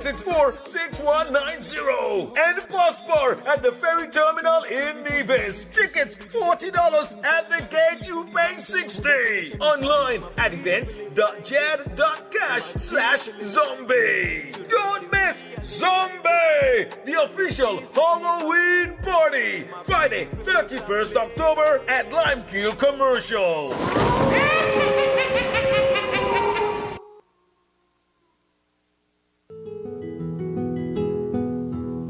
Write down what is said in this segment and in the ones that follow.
646190 and Bus Bar at the ferry terminal in Nevis. Tickets $40 at the gate, you pay $60. Online at events.jad.cash/zombie. Don't miss Zombie, the official Halloween party, Friday 31st October at Limekeel Commercial.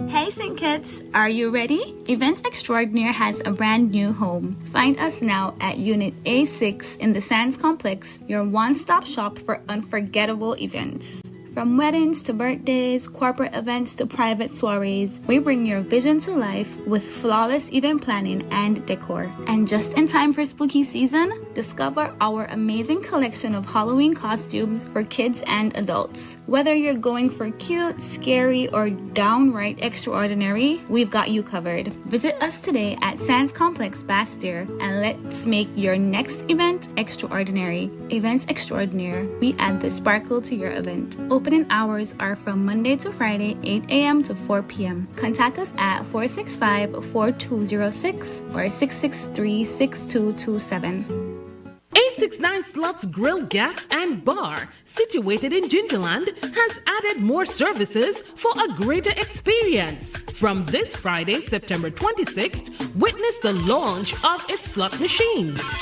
Hey St. Kitts, are you ready? Events Extraordinaire has a brand new home. Find us now at Unit A6 in the Sands Complex, your one-stop shop for unforgettable events. From weddings to birthdays, corporate events to private soirees, we bring your vision to life with flawless event planning and decor. And just in time for spooky season, discover our amazing collection of Halloween costumes for kids and adults. Whether you're going for cute, scary, or downright extraordinary, we've got you covered. Visit us today at Sands Complex Bastille and let's make your next event extraordinary. Events Extraordinaire, we add the sparkle to your event. Opening hours are from Monday to Friday, 8 a.m. to 4 p.m. Contact us at 465-4206 or 663-6227. 869 Slots Grill, Gas and Bar, situated in Gingerland, has added more services for a greater experience. From this Friday, September 26th, witness the launch of its slot machines.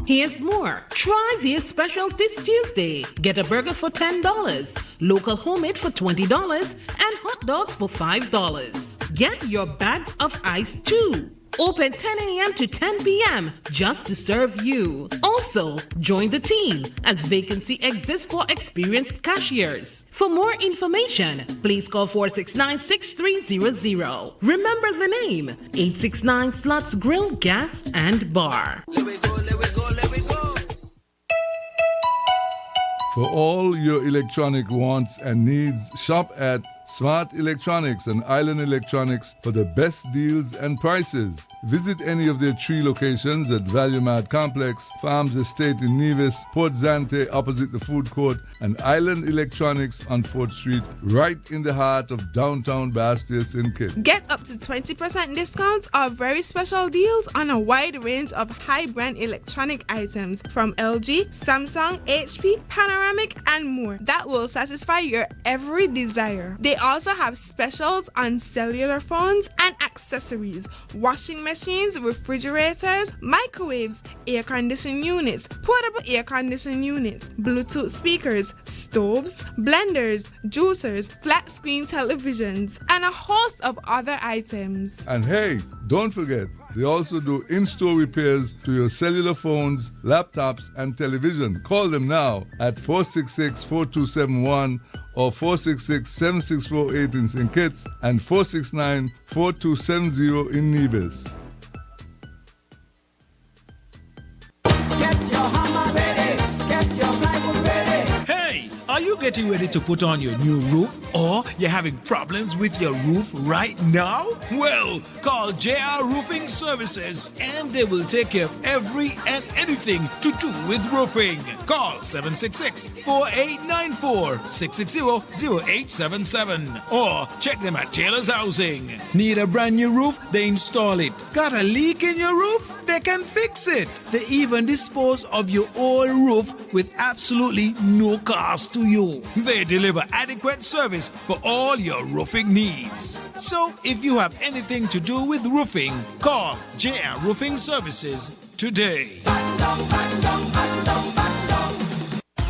Here's more. Try their specials this Tuesday. Get a burger for $10, local homemade for $20, and hot dogs for $5. Get your bags of ice too. Open 10 a.m. to 10 p.m. just to serve you. Also, join the team as vacancy exists for experienced cashiers. For more information, please call 469-6300. Remember the name, 869 Slots Grill, Gas and Bar. For all your electronic wants and needs, shop at Smart Electronics and Island Electronics for the best deals and prices. Visit any of their 3 locations at Value Mart Complex, Farms Estate in Nevis, Port Zante opposite the food court, and Island Electronics on 4th Street, right in the heart of downtown Bastille, St. Kitts. Get up to 20% discounts or very special deals on a wide range of high-brand electronic items from LG, Samsung, HP, Panoramic, and more that will satisfy your every desire. They also have specials on cellular phones and accessories, washing machines, refrigerators, microwaves, air conditioning units, portable air conditioning units, Bluetooth speakers, stoves, blenders, juicers, flat screen televisions, and a host of other items. And hey, don't forget, they also do in-store repairs to your cellular phones, laptops, and television. Call them now at 466-4271 or 466-7648 in St. Kitts and 469-4270 in Nevis. Are you getting ready to put on your new roof, or you're having problems with your roof right now? Well, call JR Roofing Services and they will take care of every and anything to do with roofing. Call 766-4894, 660-0877 or check them at Taylor's Housing. Need a brand new roof? They install it. Got a leak in your roof? They can fix it. They even dispose of your old roof with absolutely no cost to you. They deliver adequate service for all your roofing needs. So if you have anything to do with roofing, call JR Roofing Services today.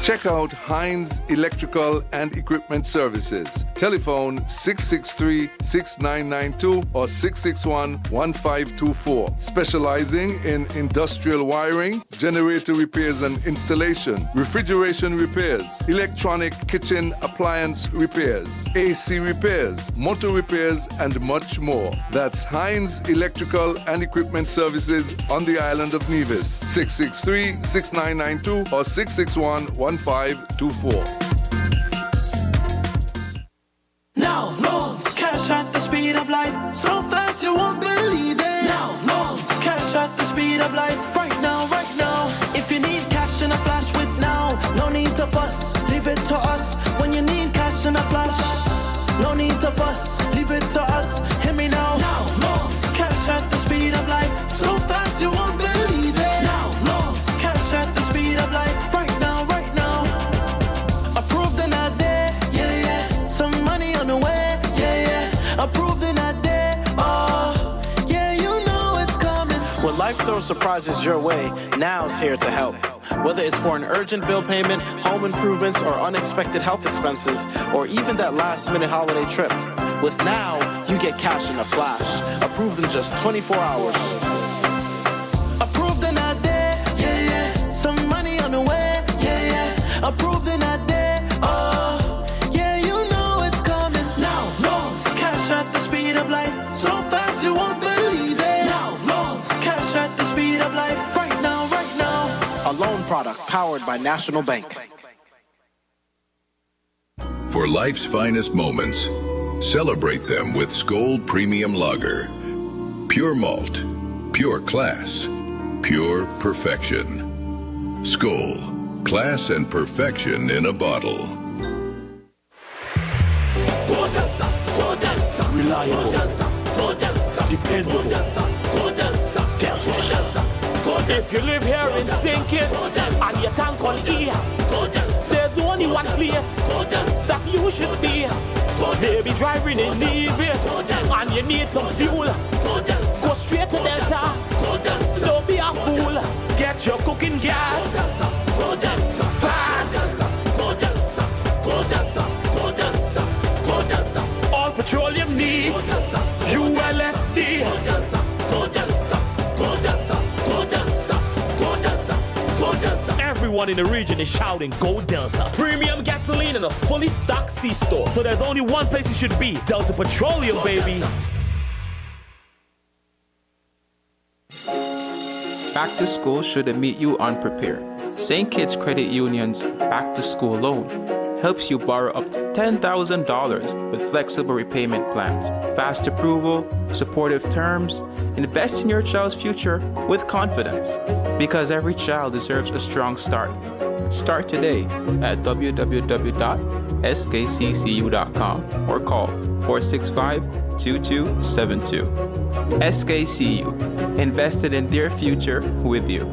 Check out Hines Electrical and Equipment Services. Telephone 663-6992 or 661-1524. Specializing in industrial wiring, generator repairs and installation, refrigeration repairs, electronic kitchen appliance repairs, AC repairs, motor repairs, and much more. That's Hines Electrical and Equipment Services on the island of Nevis. 663-6992 or 661-1524. Now loans, cash at the speed of life, so fast you won't believe it. Now loans, cash at the speed of life, right now, right now. If you need cash in a flash with now, no need to fuss, leave it to us. When you need cash in a flash, No need to fuss, leave it to us. Hear me now. Now, loans. Cash at the speed of life. So fast you won't believe it. Now, loans. Cash at the speed of life. Right now, right now. Approved and not there. Yeah, yeah. Some money on the way. Yeah, yeah. Approved and not there. Oh, yeah, you know it's coming. When life throws surprises your way, now's here to help. Whether it's for an urgent bill payment, home improvements, or unexpected health expenses, or even that last-minute holiday trip. With Now, you get cash in a flash, approved in just 24 hours. Approved and not there. Yeah, yeah. Some money on the way. Yeah, yeah. Approved and not there. Oh, yeah, you know it's coming. Now, loans. Cash at the speed of life. So fast you won't believe it. Now, loans. Cash at the speed of life. Right now, right now. A loan product powered by National Bank. For life's finest moments, celebrate them with Skoal Premium Lager. Pure malt, pure class, pure perfection. Skoal, class and perfection in a bottle. Reliable. Dependable. Delta. If you live here in St. Kitts and your tank on E, there's only one place that you should be. Maybe driving in Nevis and you need some fuel. Go straight to Delta. Don't be a fool. Get your cooking gas fast. All petroleum needs ULSD. Everyone in the region is shouting, Go Delta. Premium gasoline in a fully stocked C-store. So there's only one place you should be. Delta Petroleum, baby. Back to school shouldn't meet you unprepared. St. Kitts Credit Union's Back to School loan helps you borrow up to $10,000 with flexible repayment plans, fast approval, supportive terms. Invest in your child's future with confidence, because every child deserves a strong start. Start today at www.skccu.com or call 465-2272. SKCU, invested in their future with you.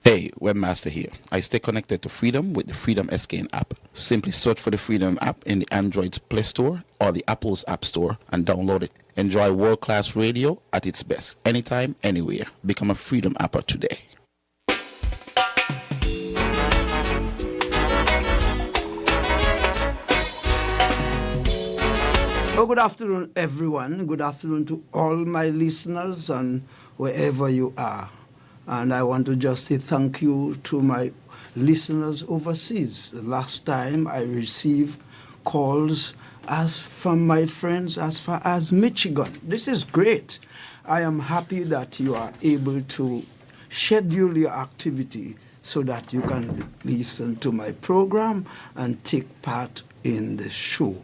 Hey, Webmaster here. I stay connected to Freedom with the Freedom SKN app. Simply search for the Freedom app in the Android's Play Store or the Apple's App Store and download it. Enjoy world-class radio at its best, anytime, anywhere. Become a Freedom apper today. Oh, good afternoon, everyone. Good afternoon to all my listeners and wherever you are. And I want to just say thank you to my listeners overseas. The last time I received calls from my friends as far as Michigan. This is great. I am happy that you are able to schedule your activity so that you can listen to my program and take part in the show.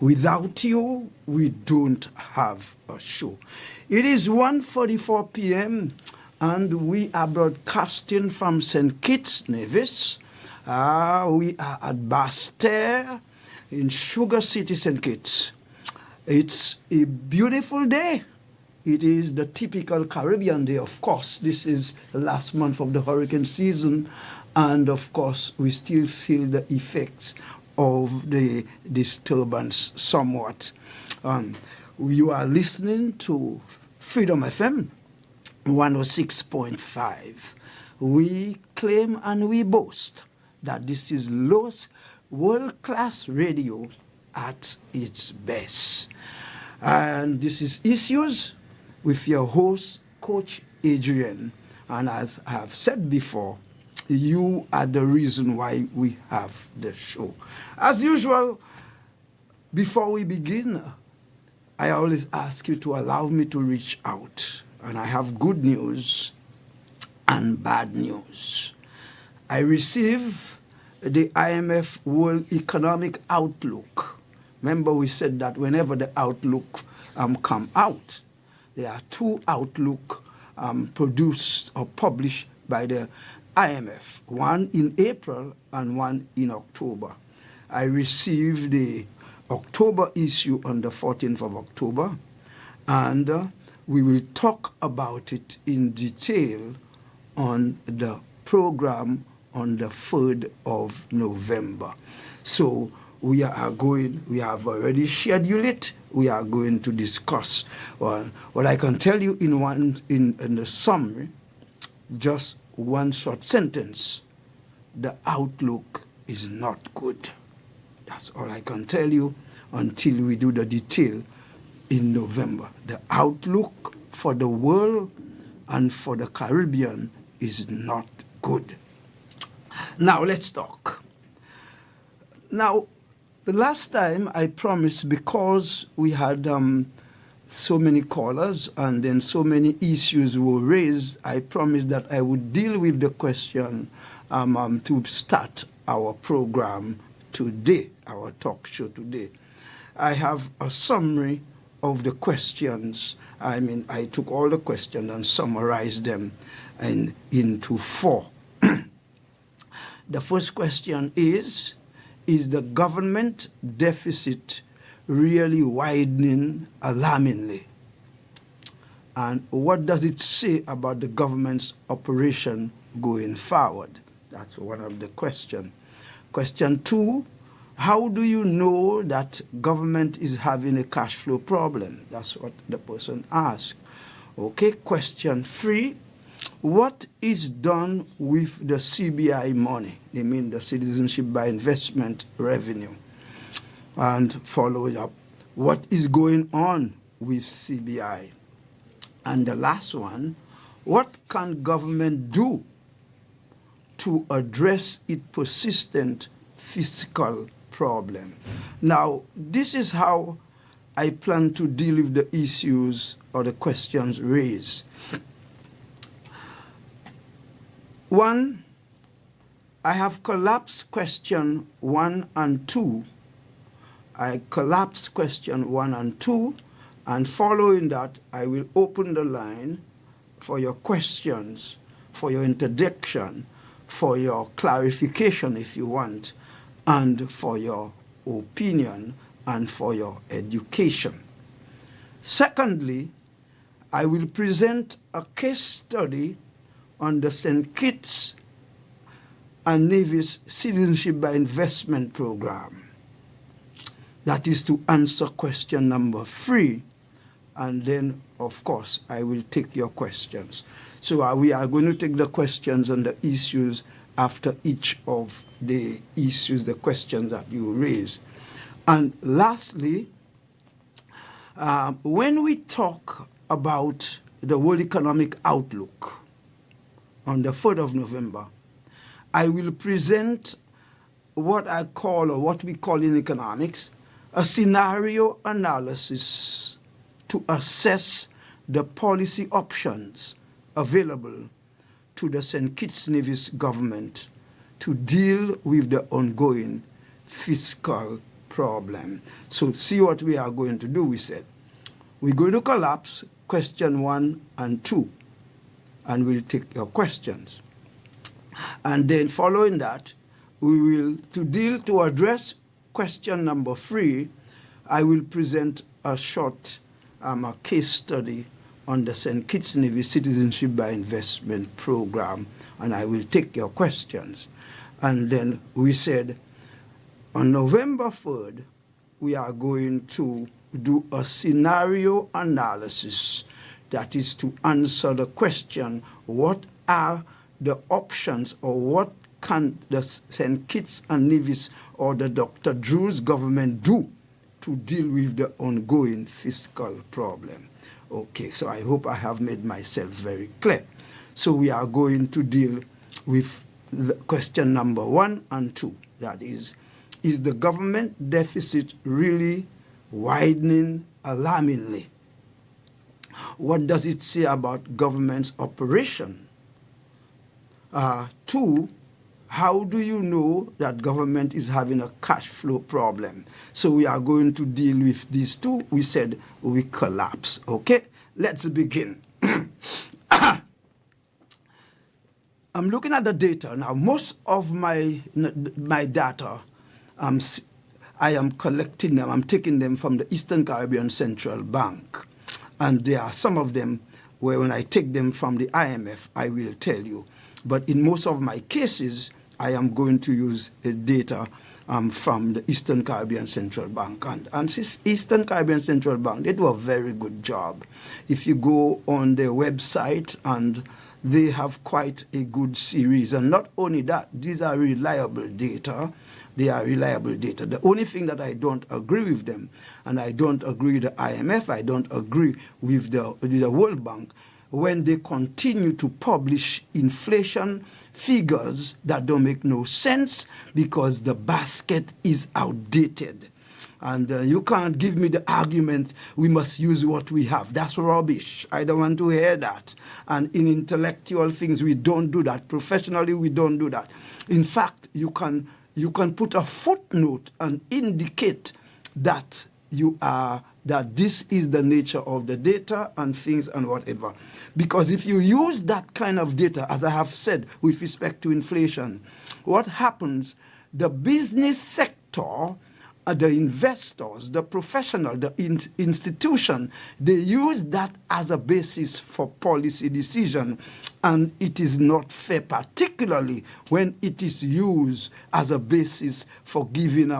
Without you, we don't have a show. It is 1:44 p.m., and we are broadcasting from St. Kitts, Nevis. We are at Basse-Terre in Sugar City, St. Kitts. It's a beautiful day. It is the typical Caribbean day, of course. This is the last month of the hurricane season, and of course, we still feel the effects of the disturbance somewhat. You are listening to Freedom FM 106.5. We claim and we boast that this is lowest world-class radio at its best. And this is Issues with your host, Coach Adrian. And as I have said before, you are the reason why we have the show. As usual, before we begin, I always ask you to allow me to reach out. And I have good news and bad news. I receive the IMF World Economic Outlook. Remember, we said that whenever the outlook come out, there are two outlook produced or published by the IMF, one in April and one in October. I received the October issue on the 14th of October, and we will talk about it in detail on the program on the 3rd of November. So we have already scheduled it. We are going to discuss. Well, what I can tell you in the summary, just one short sentence: the outlook is not good. That's all I can tell you until we do the detail in November. The outlook for the world and for the Caribbean is not good. Now let's talk. Now, the last time I promised, because we had so many callers and then so many issues were raised, I promised that I would deal with the question to start our program today, our talk show today. I have a summary of the questions. I took all the questions and summarized them into 4. The first question is the government deficit really widening alarmingly? And what does it say about the government's operation going forward? That's one of the questions. Question 2, how do you know that government is having a cash flow problem? That's what the person asked. Okay, question 3, what is done with the CBI money? They mean the Citizenship by Investment revenue. And following up, what is going on with CBI? And the last one, what can government do to address its persistent fiscal problem? Now, this is how I plan to deal with the issues or the questions raised. 1, I have collapsed question 1 and 2. I collapsed question 1 and 2, and following that, I will open the line for your questions, for your introduction, for your clarification if you want, and for your opinion and for your education. Secondly, I will present a case study on the St. Kitts and Nevis Citizenship by Investment program. That is to answer question number 3, and then, of course, I will take your questions. So we are going to take the questions and the issues after each of the issues, the questions that you raise. And lastly, when we talk about the World Economic Outlook on the 3rd of November, I will present what I call, or what we call in economics, a scenario analysis to assess the policy options available to the St. Kitts Nevis government to deal with the ongoing fiscal problem. So see what we are going to do, we said. We're going to collapse question 1 and 2, and we'll take your questions. And then following that, we will, to address question number 3, I will present a short a case study on the St. Kitts Nevis Citizenship by Investment program, and I will take your questions. And then we said on November 3rd, we are going to do a scenario analysis, that is to answer the question, what are the options, or what can the St. Kitts and Nevis or the Dr. Drew's government do to deal with the ongoing fiscal problem? Okay, so I hope I have made myself very clear. So we are going to deal with the question number 1 and 2. That is the government deficit really widening alarmingly? What does it say about government's operation? 2, how do you know that government is having a cash flow problem? So we are going to deal with these 2. We said we collapse. Okay, let's begin. I'm looking at the data now. Most of my data I am collecting them. I'm taking them from the Eastern Caribbean Central Bank. And there are some of them where when I take them from the IMF, I will tell you. But in most of my cases, I am going to use data from the Eastern Caribbean Central Bank. And this Eastern Caribbean Central Bank, they do a very good job. If you go on their website, and they have quite a good series. And not only that, these are reliable data. They are reliable data. The only thing that I don't agree with them, and I don't agree with the IMF, I don't agree with the World Bank, when they continue to publish inflation figures that don't make no sense because the basket is outdated. And you can't give me the argument, we must use what we have. That's rubbish. I don't want to hear that. And in intellectual things, we don't do that. Professionally, we don't do that. In fact, you can put a footnote and indicate that that this is the nature of the data and things and whatever. Because if you use that kind of data, as I have said, with respect to inflation, what happens, the business sector, the investors, the professional, the institution, they use that as a basis for policy decision, and it is not fair, particularly when it is used as a basis for giving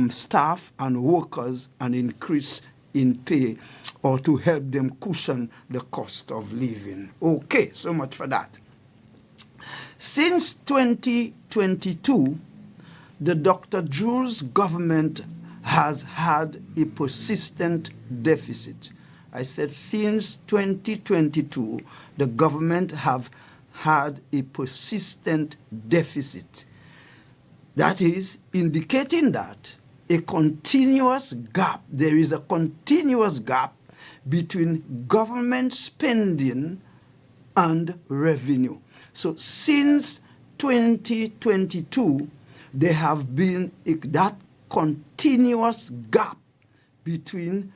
staff and workers an increase in pay or to help them cushion the cost of living. Okay, so much for that. Since 2022, the Dr. Drew's government has had a persistent deficit. I said since 2022, the government have had a persistent deficit. That is indicating that there is a continuous gap between government spending and revenue. So since 2022, there have been that continuous gap between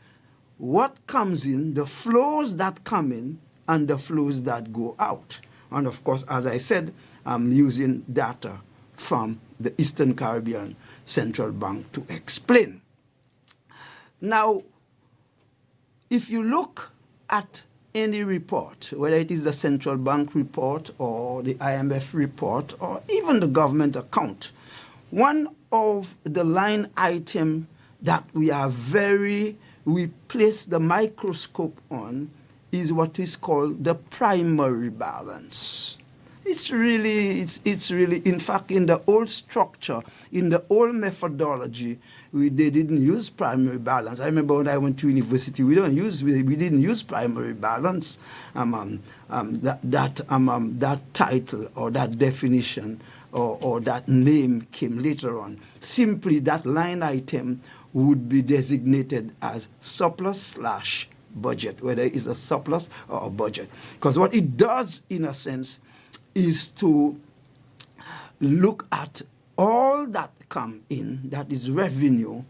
what comes in, the flows that come in, and the flows that go out. And of course, as I said, I'm using data from the Eastern Caribbean Central Bank to explain. Now, if you look at any report, whether it is the central bank report or the IMF report or even the government account, one of the line item that we place the microscope on is what is called the primary balance. It's really, in fact, in the old structure, in the old methodology, they didn't use primary balance. I remember when I went to university, we didn't use primary balance. That title or that definition or that name came later on. Simply that line item would be designated as surplus/budget, whether it's a surplus or a budget. Because what it does, in a sense, is to look at all that come in, that is revenue,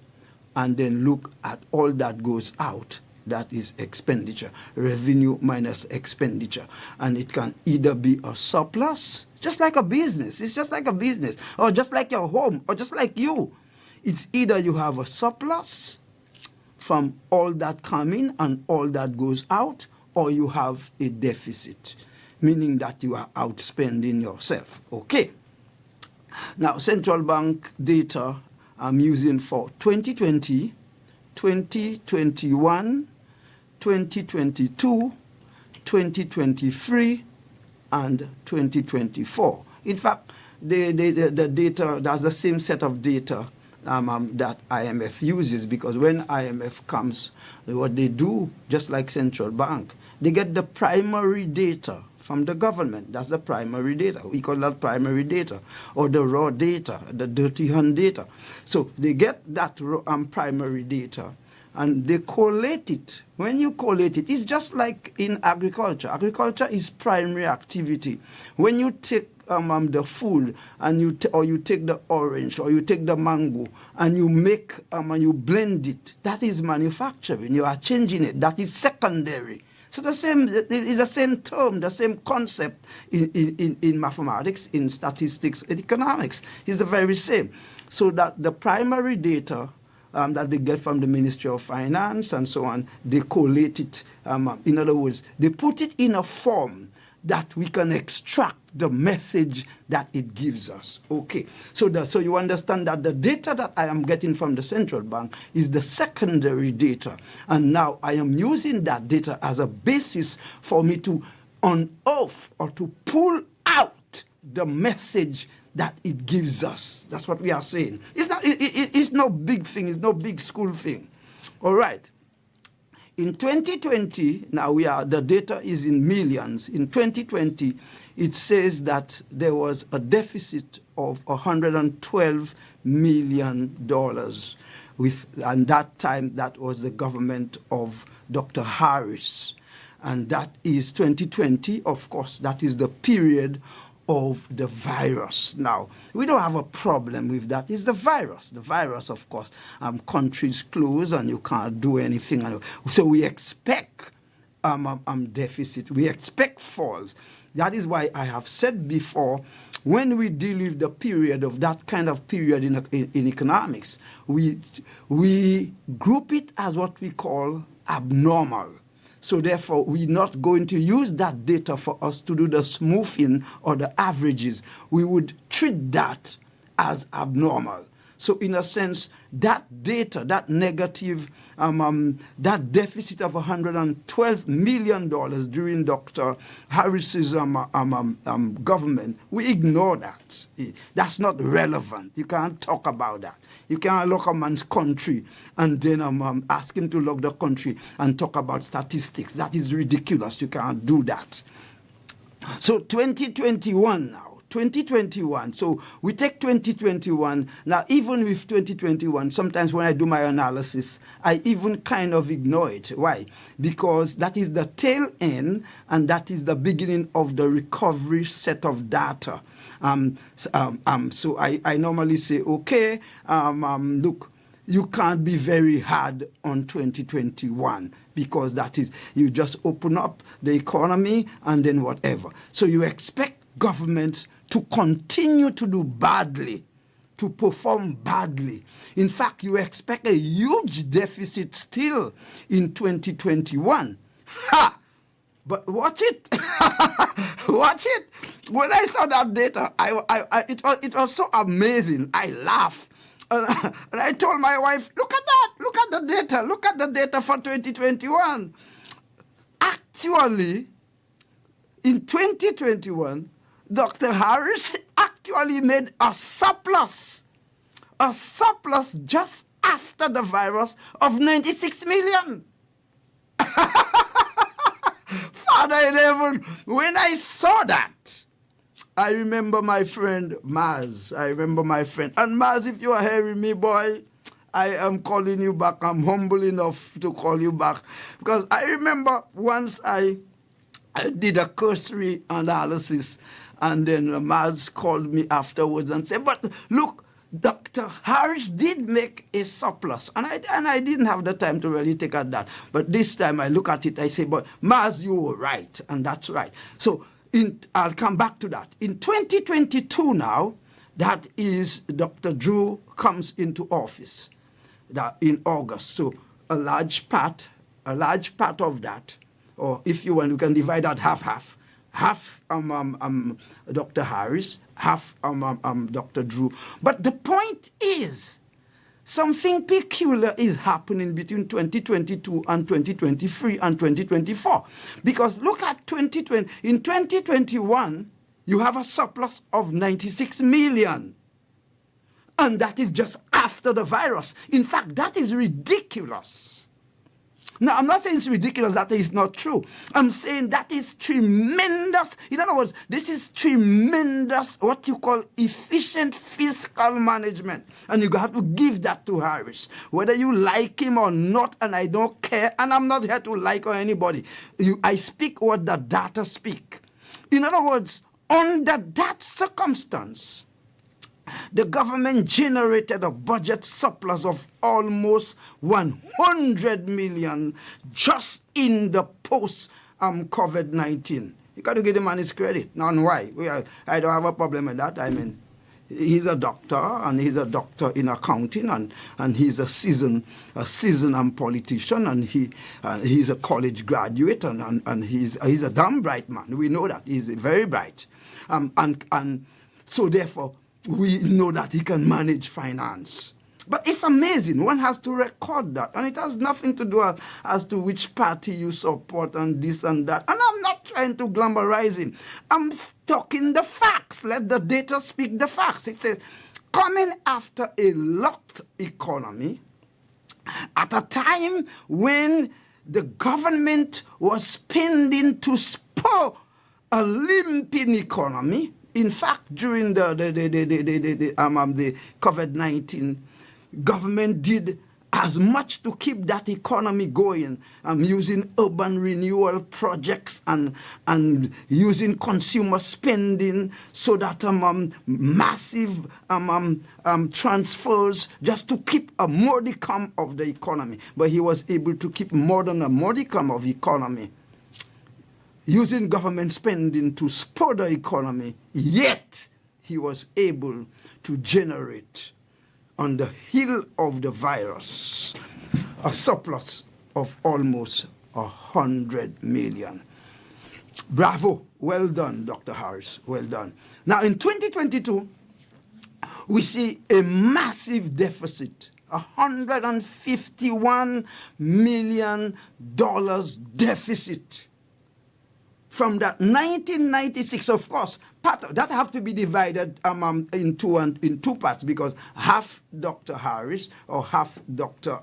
and then look at all that goes out, that is expenditure, revenue minus expenditure. And it can either be a surplus, just like a business, it's just like a business, or just like your home, or just like you. It's either you have a surplus from all that come in and all that goes out, or you have a deficit, meaning that you are outspending yourself. Okay. Now, central bank data I'm using for 2020, 2021, 2022, 2023, and 2024. In fact, the data, that's the same set of data that IMF uses, because when IMF comes, what they do, just like central bank, they get the primary data from the government. That's the primary data. We call that primary data, or the raw data, the dirty hand data. So they get that primary data, and they collate it. When you collate it, it's just like in agriculture. Agriculture is primary activity. When you take the food, and you take the orange or you take the mango and you make and you blend it, that is manufacturing. You are changing it. That is secondary. So the same is the same term, the same concept in mathematics, in statistics, in economics. It's the very same. So that the primary data that they get from the Ministry of Finance and so on, they collate it. In other words, they put it in a form that we can extract the message that it gives us. Okay, so you understand that the data that I am getting from the central bank is the secondary data, and now I am using that data as a basis for me to unearth or to pull out the message that it gives us. That's what we are saying. It's no big thing. It's no big school thing. All right. In 2020, now the data is in millions. In 2020, it says that there was a deficit of $112 million. And that time, that was the government of Dr. Harris. And that is 2020, of course, that is the period of the virus. Now, we don't have a problem with that. It's the virus. The virus, of course, countries close and you can't do anything. So we expect deficit. We expect falls. That is why I have said before, when we deal with the period of that kind of period in economics, we group it as what we call abnormal. So therefore, we're not going to use that data for us to do the smoothing or the averages. We would treat that as abnormal. So in a sense, that data, that negative, that deficit of $112 million during Dr. Harris's government, we ignore that. That's not relevant. You can't talk about that. You can't look a man's country and then ask him to look the country and talk about statistics. That is ridiculous. You can't do that. So 2021 now. 2021. So we take 2021. Now, even with 2021, sometimes when I do my analysis, I even kind of ignore it. Why? Because that is the tail end and that is the beginning of the recovery set of data. So I normally say, okay, look, you can't be very hard on 2021 because that is, you just open up the economy and then whatever. So you expect governments to continue to do badly, to perform badly. In fact, you expect a huge deficit still in 2021. Ha! But watch it. Watch it. When I saw that data, it was so amazing. I laughed. And I told my wife, look at that. Look at the data. Look at the data for 2021. Actually, in 2021, Dr. Harris actually made a surplus just after the virus of 96 million. Father in heaven, when I saw that, I remember my friend Maz. And Maz, if you are hearing me, boy, I am calling you back. I'm humble enough to call you back. Because I remember once I did a cursory analysis, and then Maz called me afterwards and said, but look, Dr. Harris did make a surplus. And I didn't have the time to really take at that. But this time I look at it, I say, but Maz, you were right. And that's right. So I'll come back to that. In 2022 now, that is Dr. Drew comes into office in August. So a large part of that, or if you want, you can divide that half-half. Half Dr. Harris, half Dr. Drew. But the point is, something peculiar is happening between 2022 and 2023 and 2024. Because look at 2020. In 2021, you have a surplus of 96 million. And that is just after the virus. In fact, that is ridiculous. Now, I'm not saying it's ridiculous that is not true. I'm saying that is tremendous. In other words, this is tremendous, what you call efficient fiscal management. And you have to give that to Harris. Whether you like him or not, and I don't care, and I'm not here to like or anybody. I speak what the data speak. In other words, under that circumstance, the government generated a budget surplus of almost 100 million just in the post-COVID-19. You got to give the man his credit. Now, why? I don't have a problem with that. I mean, He's a doctor, and he's a doctor in accounting, and he's a seasoned politician, and he's a college graduate, and he's a damn bright man. We know that. He's very bright. And so therefore, we know that he can manage finance. But it's amazing. One has to record that. And it has nothing to do as to which party you support and this and that. And I'm not trying to glamorize him. I'm talking the facts. Let the data speak the facts. It says, coming after a locked economy, at a time when the government was spending to spur a limping economy. In fact, during the COVID-19, government did as much to keep that economy going, using urban renewal projects and using consumer spending so that massive transfers just to keep a modicum of the economy. But he was able to keep more than a modicum of economy, using government spending to spur the economy, yet he was able to generate, on the heel of the virus, a surplus of almost 100 million. Bravo. Well done, Dr. Harris. Well done. Now, in 2022, we see a massive deficit, $151 million deficit. From that 1996, of course, part of that have to be divided in two parts, because half Dr. Harris or half Dr.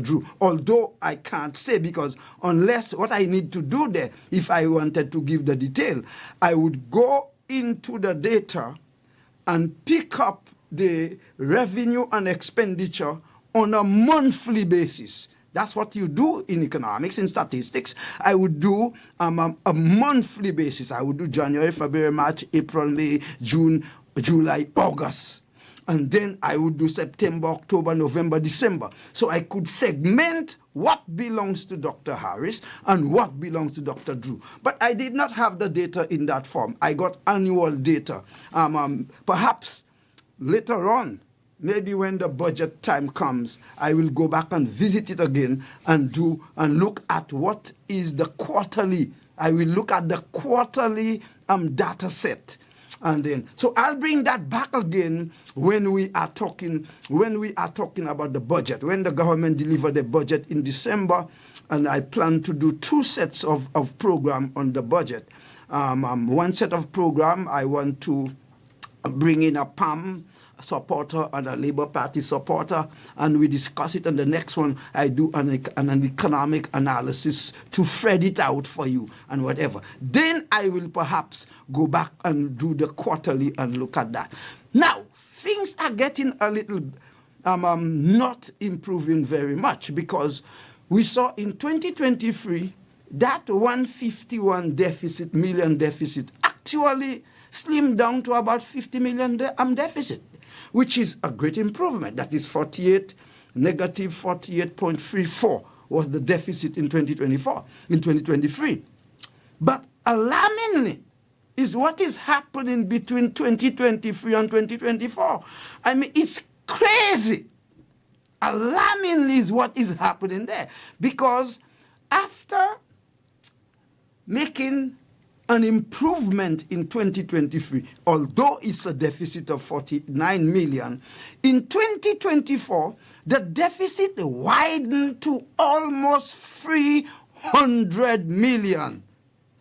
Drew. Although I can't say, because unless what I need to do there, if I wanted to give the detail, I would go into the data and pick up the revenue and expenditure on a monthly basis. That's what you do in economics, in statistics. I would do a monthly basis. I would do January, February, March, April, May, June, July, August. And then I would do September, October, November, December. So I could segment what belongs to Dr. Harris and what belongs to Dr. Drew. But I did not have the data in that form. I got annual data. Perhaps later on, maybe when the budget time comes, I will go back and visit it again and look at what is the quarterly. I will look at the quarterly data set. And then, so I'll bring that back again when we are talking about the budget, when the government delivered the budget in December, and I plan to do two sets of program on the budget. One set of program, I want to bring in a PAM supporter and a Labour Party supporter, and we discuss it. And the next one, I do an economic analysis to thread it out for you and whatever. Then I will perhaps go back and do the quarterly and look at that. Now, things are getting a little not improving very much, because we saw in 2023 that 151 million deficit actually slimmed down to about 50 million deficit, which is a great improvement. That is negative 48.34 was the deficit in 2023. But alarmingly is what is happening between 2023 and 2024. I mean, it's crazy. Alarmingly is what is happening there. Because after making an improvement in 2023, although it's a deficit of 49 million, in 2024, the deficit widened to almost 300 million.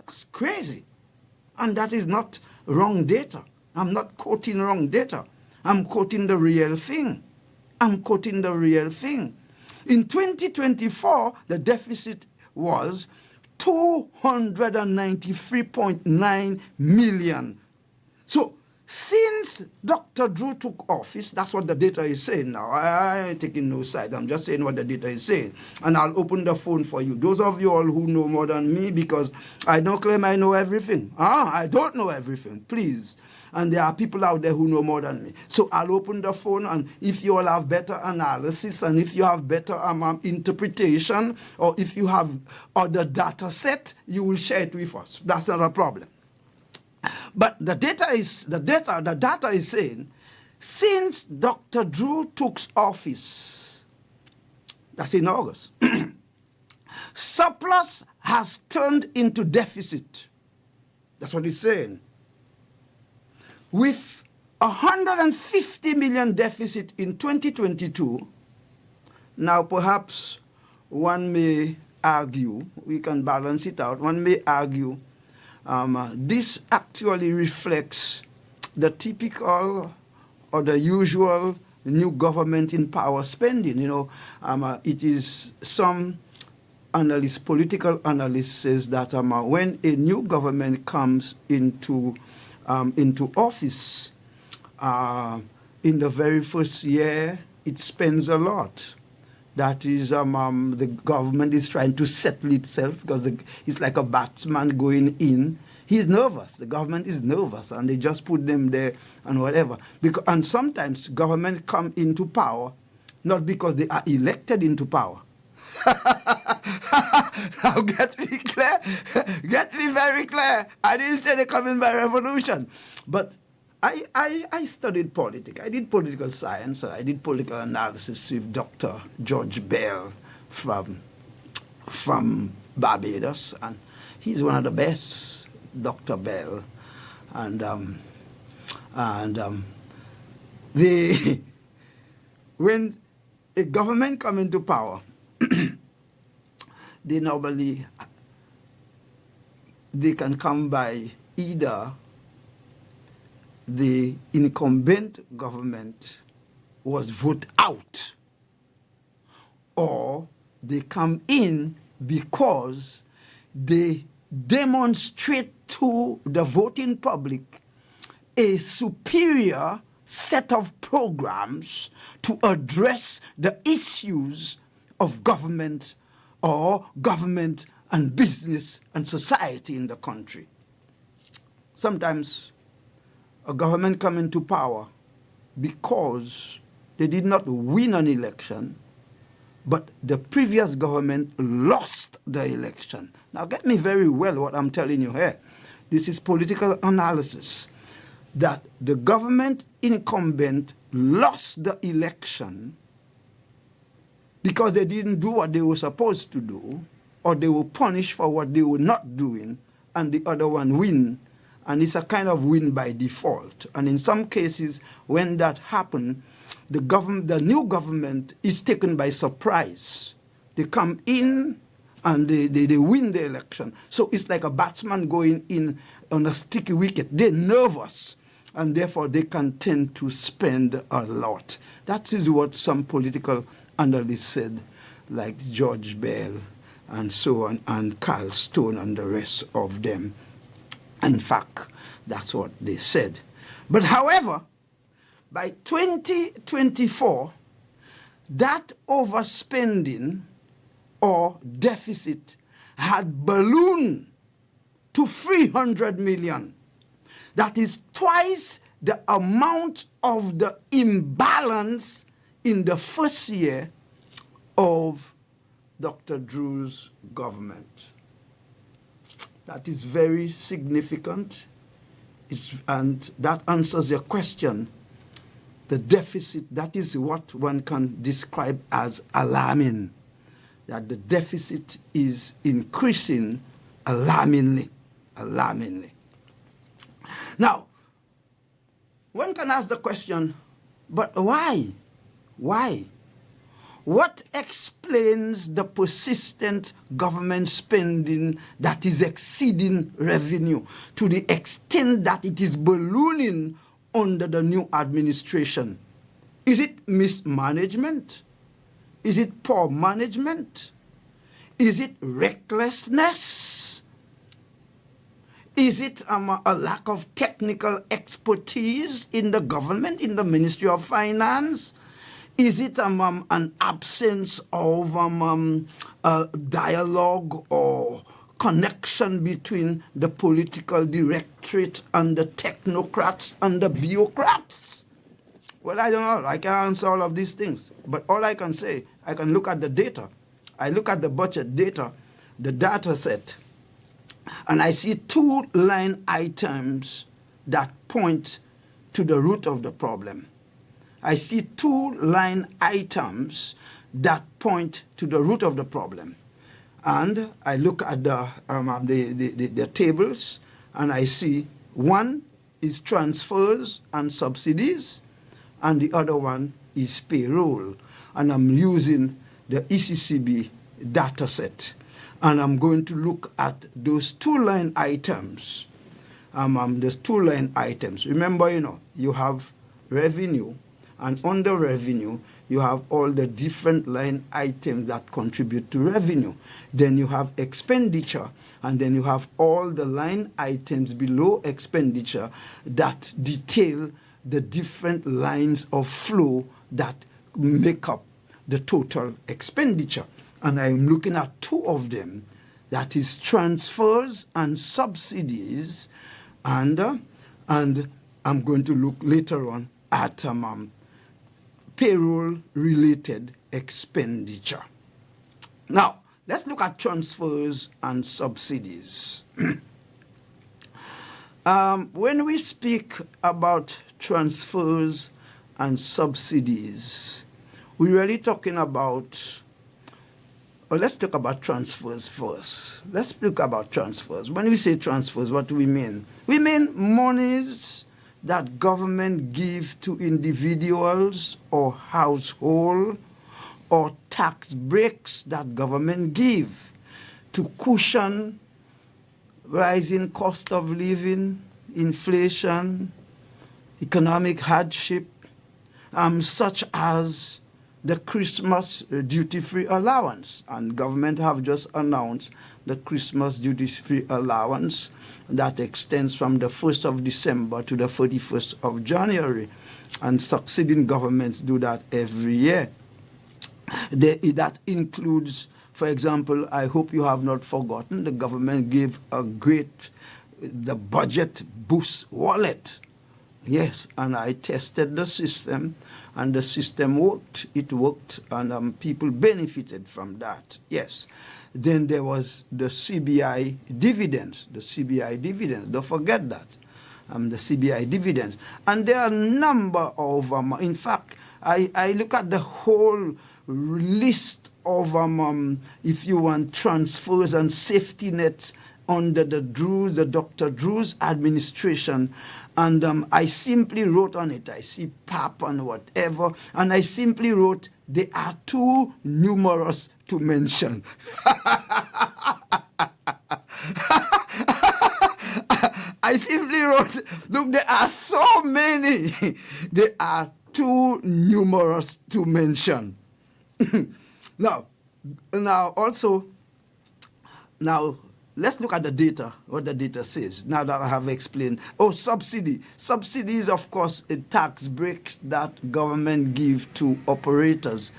That's crazy. And that is not wrong data. I'm not quoting wrong data. I'm quoting the real thing. In 2024, the deficit was 293.9 million. So since Dr. Drew took office, that's what the data is saying now. I ain't taking no side. I'm just saying what the data is saying. And I'll open the phone for you. Those of you all who know more than me, because I don't claim I know everything. I don't know everything, please. And there are people out there who know more than me. So I'll open the phone, and if you all have better analysis, and if you have better interpretation, or if you have other data set, you will share it with us. That's not a problem. But the data is saying, since Dr. Drew took office, that's in August, surplus has turned into deficit. That's what he's saying. With 150 million deficit in 2022, now perhaps one may argue, we can balance it out, one may argue this actually reflects the typical or the usual new government in power spending. It is some analysts, political analysts says that when a new government comes into office, in the very first year, it spends a lot. That is, the government is trying to settle itself because it's like a batsman going in. He's nervous. The government is nervous, and they just put them there and whatever. And sometimes government come into power not because they are elected into power. Now get me clear. Get me very clear. I didn't say they come in by revolution. But I studied politics. I did political science. I did political analysis with Dr. George Bell from Barbados. And he's one of the best, Dr. Bell. And when a government come into power, they can come by either the incumbent government was voted out, or they come in because they demonstrate to the voting public a superior set of programs to address the issues of government or government and business and society in the country. Sometimes a government come into power because they did not win an election, but the previous government lost the election. Now get me very well what I'm telling you here. This is political analysis. That the government incumbent lost the election because they didn't do what they were supposed to do, or they were punished for what they were not doing, and the other one win. And it's a kind of win by default. And in some cases, when that happened, the new government is taken by surprise. They come in and they win the election. So it's like a batsman going in on a sticky wicket. They're nervous, and therefore they can tend to spend a lot. That is what some political analysts said, like George Bell and so on, and Carl Stone and the rest of them. In fact, that's what they said. But however, by 2024, that overspending or deficit had ballooned to 300 million. That is twice the amount of the imbalance in the first year of Dr. Drew's government. That is very significant, and that answers your question. The deficit, that is what one can describe as alarming, that the deficit is increasing alarmingly. Now, one can ask the question, but why? Why? What explains the persistent government spending that is exceeding revenue to the extent that it is ballooning under the new administration? Is it mismanagement? Is it poor management? Is it recklessness? Is it a lack of technical expertise in the government, in the Ministry of Finance? Is it an absence of dialogue or connection between the political directorate and the technocrats and the bureaucrats? Well, I don't know. I can't answer all of these things. But all I can say, I can look at the data. I look at the budget data, the data set, And I see 2 line items that point to the root of the problem. I see 2 line items that point to the root of the problem. And I look at the tables, and I see one is transfers and subsidies, and the other one is payroll. And I'm using the ECCB data set. And I'm going to look at those 2 line items. There's 2 line items. Remember, you have revenue, and under revenue, you have all the different line items that contribute to revenue. Then you have expenditure, and then you have all the line items below expenditure that detail the different lines of flow that make up the total expenditure. And I'm looking at 2 of them, that is transfers and subsidies, and I'm going to look later on at payroll-related expenditure. Now, let's look at transfers and subsidies. When we speak about transfers and subsidies, we're really talking about, let's talk about transfers first. Let's speak about transfers. When we say transfers, what do we mean? We mean monies that government give to individuals or household, or tax breaks that government give to cushion rising cost of living, inflation, economic hardship, such as the Christmas duty-free allowance. And government have just announced the Christmas duty-free allowance that extends from the 1st of December to the 31st of January. And succeeding governments do that every year. That includes, for example, I hope you have not forgotten, the government gave the budget boost wallet. Yes, and I tested the system, and the system worked. It worked, and people benefited from that. Yes. Then there was the CBI dividends. Don't forget that. The CBI dividends. And there are a number of, in fact, I look at the whole list of, if you want, transfers and safety nets under the Dr. Drew's administration. And I simply wrote on it, I see PAP and whatever, and I simply wrote, they are too numerous to mention. I simply wrote, look, there are so many. They are too numerous to mention. Now, let's look at the data, what the data says, now that I have explained. Subsidy. Subsidy is, of course, a tax break that government give to operators,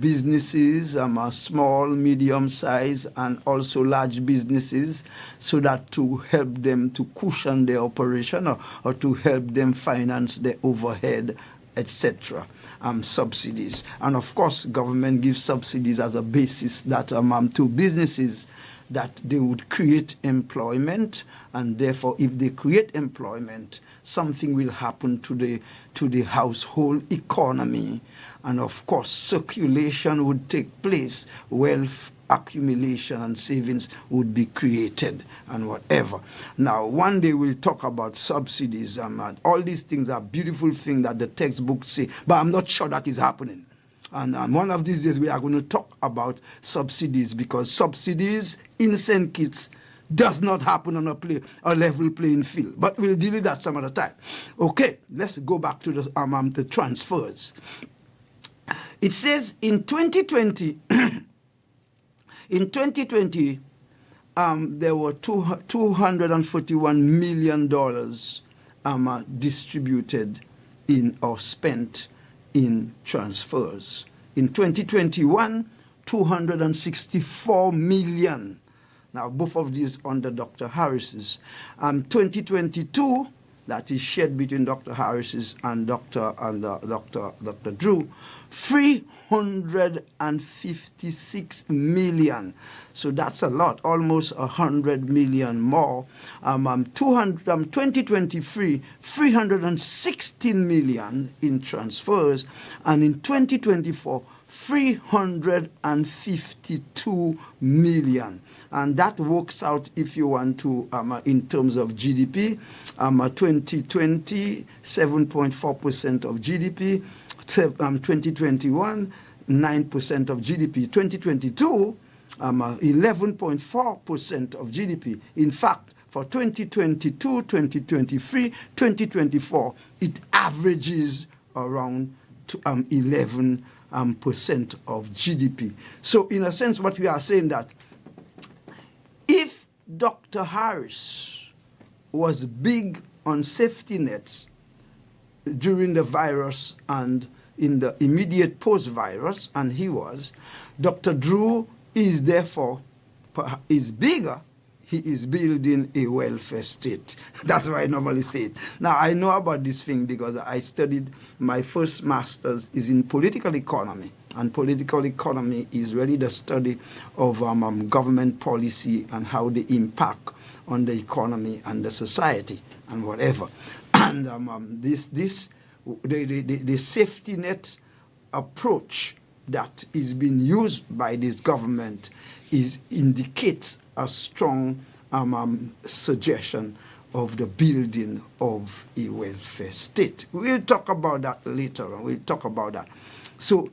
businesses, small, medium-sized, and also large businesses, so that to help them to cushion their operation or to help them finance their overhead, etc. Subsidies. And, of course, government gives subsidies as a basis that to businesses, that they would create employment, and therefore if they create employment, something will happen to the household economy, and of course circulation would take place, wealth accumulation and savings would be created, and whatever. Now, one day we'll talk about subsidies, all these things are beautiful things that the textbooks say, but I'm not sure that is happening. And one of these days we are going to talk about subsidies, because subsidies in St. Kitts does not happen on a level playing field. But we'll deal with that some other time. Okay, let's go back to the transfers. It says in 2020, there were $241 million distributed in or spent in transfers. In 2021, 264 million. Now, both of these under Dr. Harris's. 2022, that is shared between Dr. Harris's and Dr. Drew, 356 million. So that's a lot, almost 100 million more. 2023, 316 million in transfers, and in 2024, 352 million. And that works out, if you want to, in terms of GDP, 2020, 7.4% of GDP, 2021, 9% of GDP, 2022, 11.4% of GDP. In fact, for 2022, 2023, 2024, it averages around 11% of GDP. So in a sense, what we are saying that if Dr. Harris was big on safety nets during the virus and in the immediate post-virus, and he was, Dr. Drew is therefore is bigger. He is building a welfare state. That's what I normally say it. Now, I know about this thing because I studied, my first master's is in political economy. And political economy is really the study of government policy and how they impact on the economy and the society and whatever. And the safety net approach that is being used by this government indicates a strong suggestion of the building of a welfare state. We'll talk about that later on. We'll talk about that. So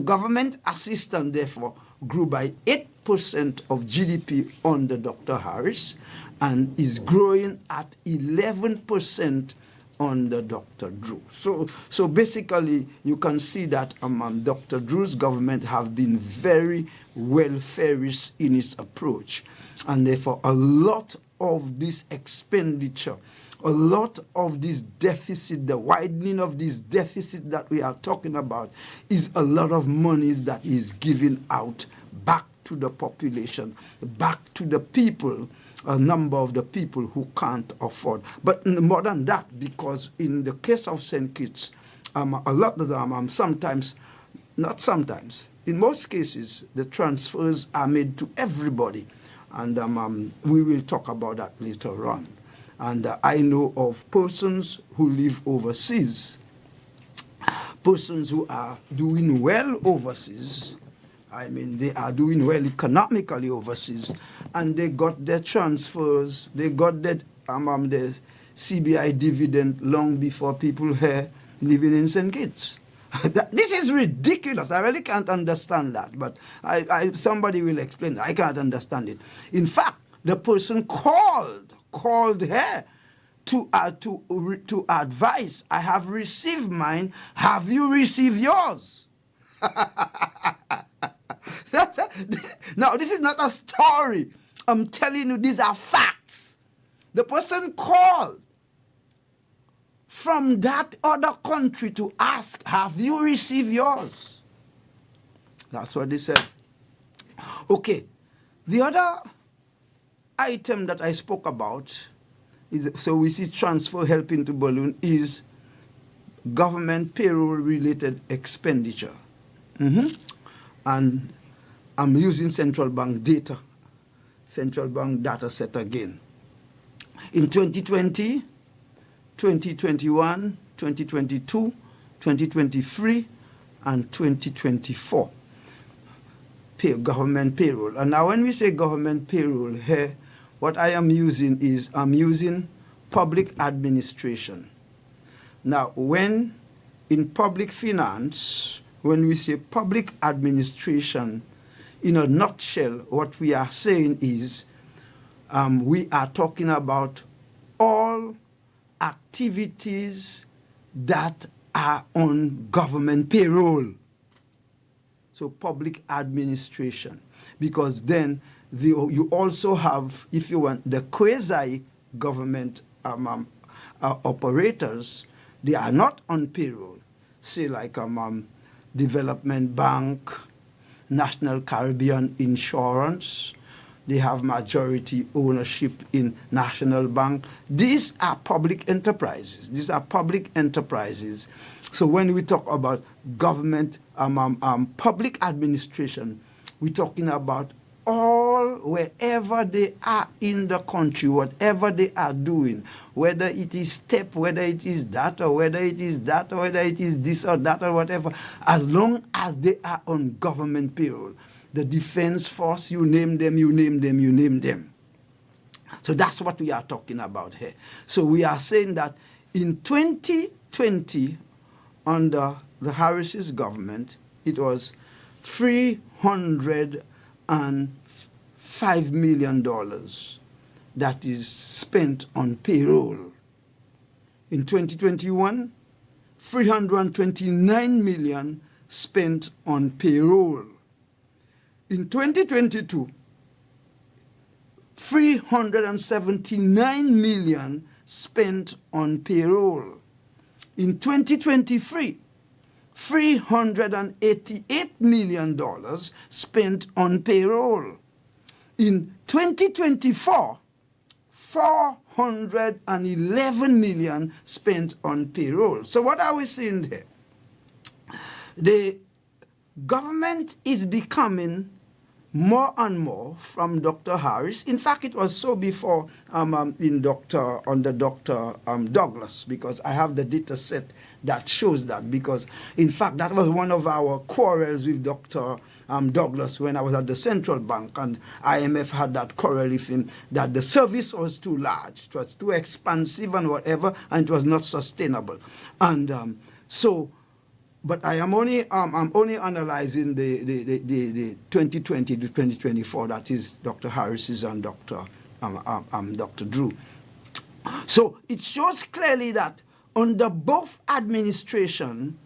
government assistance, therefore, grew by 8% of GDP under Dr. Harris and is growing at 11% under Dr. Drew. So basically, you can see that Dr. Drew's government have been very welfareist in its approach. And therefore, a lot of this expenditure, a lot of this deficit, the widening of this deficit that we are talking about, is a lot of monies that is given out back to the population, back to the people, a number of the people who can't afford. But more than that, because in the case of St. Kitts, a lot of them, sometimes, not sometimes, in most cases, the transfers are made to everybody. And we will talk about that later on. And I know of persons who live overseas, persons who are doing well overseas. I mean, they are doing well economically overseas, and they got their transfers, they got their CBI dividend long before people here living in St. Kitts. This is ridiculous. I really can't understand that, but somebody will explain. I can't understand it. In fact, the person called her to advise. I have received mine. Have you received yours? Now, this is not a story. I'm telling you, these are facts. The person called from that other country to ask, have you received yours? That's what they said. Okay, the other item that I spoke about, is, so we see transfer helping to balloon, is government payroll-related expenditure. And I'm using central bank data set again. In 2020, 2021, 2022, 2023, and 2024, government payroll. And now when we say government payroll here, what I am using is, I'm using public administration. Now, when in public finance, when we say public administration, in a nutshell, what we are saying is we are talking about all activities that are on government payroll. So public administration. Because then you also have, if you want, the quasi-government operators. They are not on payroll. Say like Development Bank, National Caribbean Insurance. They have majority ownership in National Bank. These are public enterprises. These are public enterprises. So when we talk about government, public administration, we're talking about all, wherever they are in the country, whatever they are doing, whether it is STEP, whether it is that, or whether it is that, or whether it is this or that, or whatever, as long as they are on government payroll. The defense force, you name them, you name them, you name them. So that's what we are talking about here. So we are saying that in 2020, under the Harris's government, it was $305 million that is spent on payroll. In 2021, $329 million spent on payroll. In 2022, $379 million spent on payroll. In 2023, $388 million spent on payroll. In 2024, $411 million spent on payroll. So what are we seeing there? The government is becoming more and more from Dr. Harris. In fact, it was so before under Dr. Douglas, because I have the data set that shows that. Because, in fact, that was one of our quarrels with Dr. Douglas when I was at the central bank, and IMF had that quarrel with him that the service was too large, it was too expansive and whatever, and it was not sustainable. And but I am only I'm only analyzing the 2020 to 2024. That is Dr. Harris's and Dr. Drew. So it shows clearly that under both administration,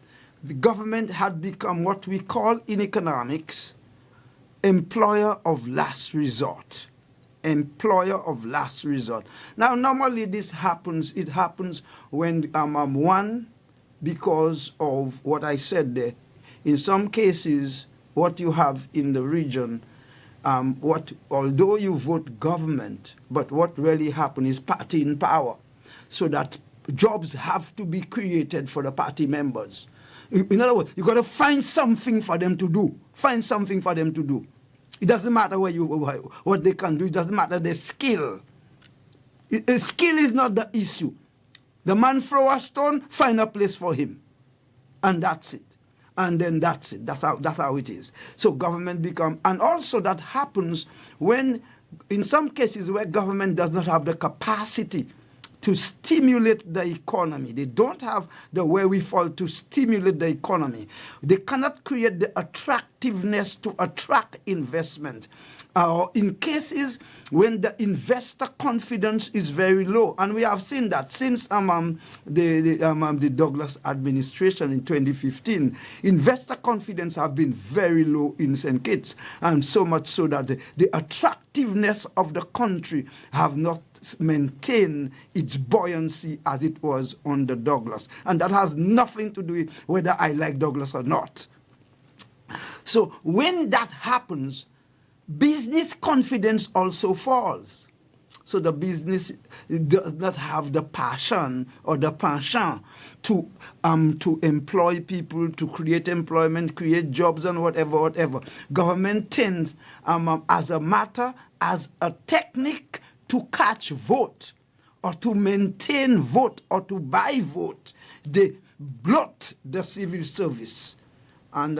the government had become what we call in economics employer of last resort. Employer of last resort. Now, normally this happens. It happens when one, because of what I said there. In some cases, what you have in the region, although you vote government, but what really happens is party in power, so that jobs have to be created for the party members. In other words, you got to find something for them to do. Find something for them to do. It doesn't matter what they can do. It doesn't matter their skill. Skill is not the issue. The man throw a stone, find a place for him. And that's it. And then that's it. That's how it is. So government become, and also that happens when, in some cases where government does not have the capacity to stimulate the economy. They don't have the wherewithal to stimulate the economy. They cannot create the attractiveness to attract investment. In cases when the investor confidence is very low, and we have seen that since the Douglas administration in 2015, investor confidence have been very low in St. Kitts, and so much so that the attractiveness of the country have not maintained its buoyancy as it was under Douglas, and that has nothing to do with whether I like Douglas or not. So when that happens, business confidence also falls. So the business does not have the passion or the penchant to employ people, to create employment, create jobs and whatever. Government tends, as a technique to catch vote or to maintain vote or to buy vote, they bloat the civil service. And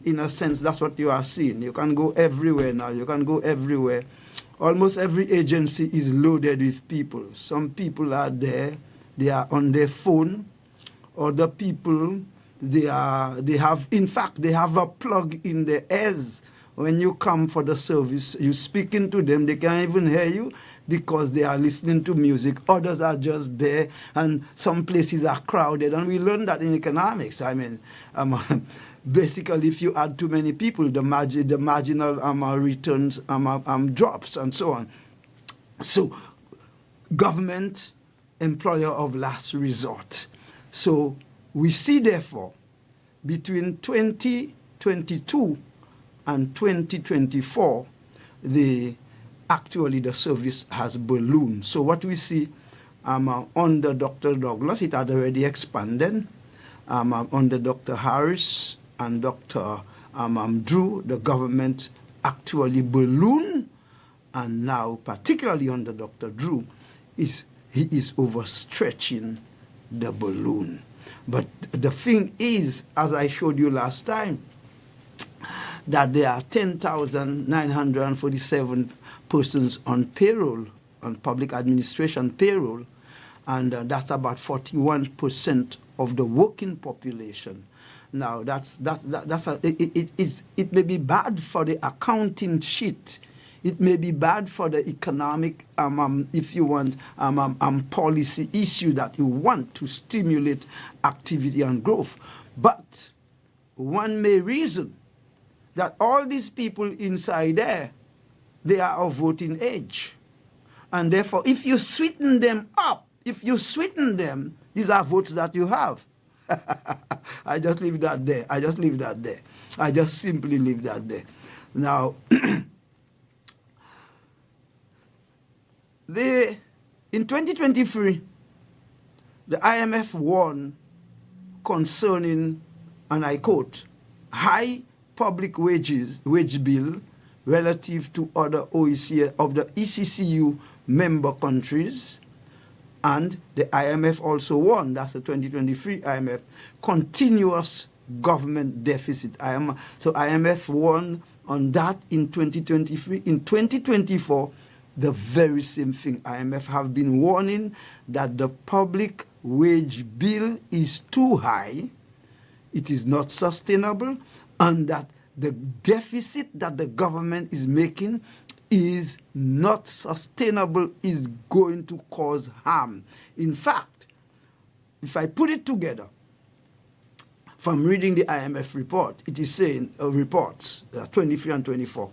in a sense, that's what you are seeing. You can go everywhere now. You can go everywhere. Almost every agency is loaded with people. Some people are there. They are on their phone. Other people, they have a plug in their ears. When you come for the service, you speaking to them, they can't even hear you because they are listening to music. Others are just there, and some places are crowded. And we learned that in economics. I mean, basically, if you add too many people, the marginal returns drops and so on. So, government, employer of last resort. So, we see, therefore, between 2022 and 2024, the service has ballooned. So what we see under Dr. Douglas, it had already expanded. under Dr. Harris and Dr. Drew, the government actually ballooned, and now, particularly under Dr. Drew, he is overstretching the balloon. But the thing is, as I showed you last time, that there are 10,947 persons on payroll, on public administration payroll, and that's about 41% of the working population. Now, it may be bad for the accounting sheet. It may be bad for the economic, if you want, policy issue that you want to stimulate activity and growth. But one may reason that all these people inside there, they are of voting age. And therefore, if you sweeten them up, these are votes that you have. I just leave that there. I just simply leave that there. Now, in 2023, the IMF warned concerning, and I quote, high public wage bill relative to other OECD of the ECCU member countries. And the IMF also warned, that's the 2023 IMF, continuous government deficit. So IMF warned on that in 2023. In 2024, the very same thing. IMF have been warning that the public wage bill is too high, it is not sustainable, and that the deficit that the government is making is not sustainable, is going to cause harm. In fact, if I put it together, from reading the IMF report, it is saying, reports, 23 and 24,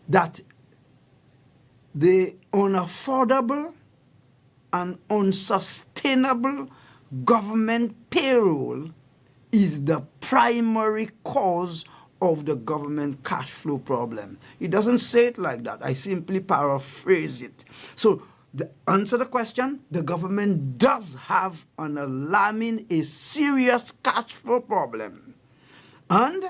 that the unaffordable and unsustainable government payroll is the primary cause of the government cash flow problem. It doesn't say it like that. I simply paraphrase it. So, to answer the question, the government does have an alarming, a serious cash flow problem. And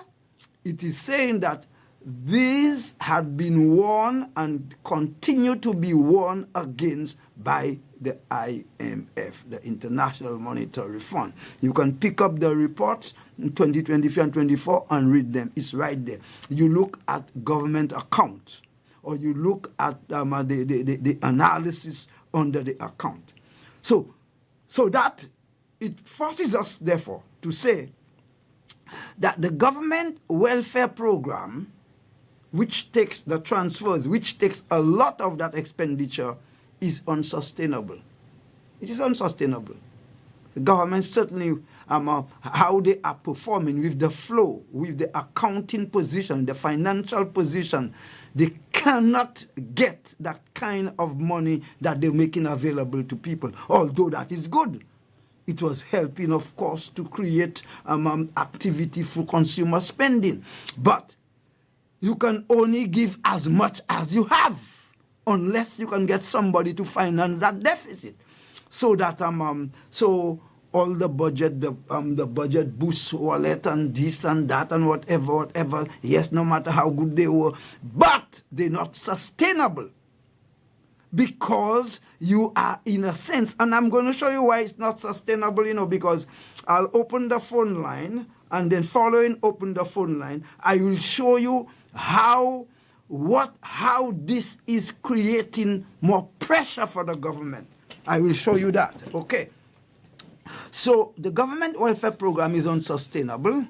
it is saying that these had been warned and continue to be warned against by the IMF, the International Monetary Fund. You can pick up the reports in 2023 and 24 and read them. It's right there. You look at government accounts, or you look at the analysis under the account. So that it forces us, therefore, to say that the government welfare program, which takes the transfers, which takes a lot of that expenditure, is unsustainable. It is unsustainable. The government certainly, how they are performing with the flow, with the accounting position, the financial position, they cannot get that kind of money that they're making available to people, although that is good. It was helping, of course, to create activity for consumer spending. But you can only give as much as you have, unless you can get somebody to finance that deficit. So that so all the budget, the budget boost wallet and this and that and whatever, yes, no matter how good they were, but they're not sustainable. Because you are, in a sense, and I'm going to show you why it's not sustainable, because I'll open the phone line, and then following open the phone line, I will show you how this is creating more pressure for the government. I will show you that, okay? So the government welfare program is unsustainable,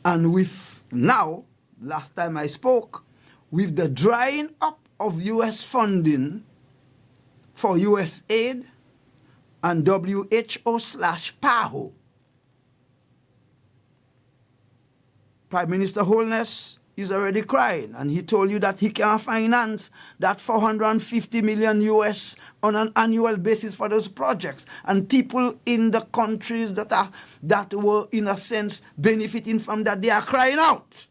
and with now, last time I spoke, with the drying up of U.S. funding for U.S. aid and WHO/PAHO, Prime Minister Holness is already crying, and he told you that he can finance that $450 million US on an annual basis for those projects. And people in the countries that were, in a sense, benefiting from that, they are crying out.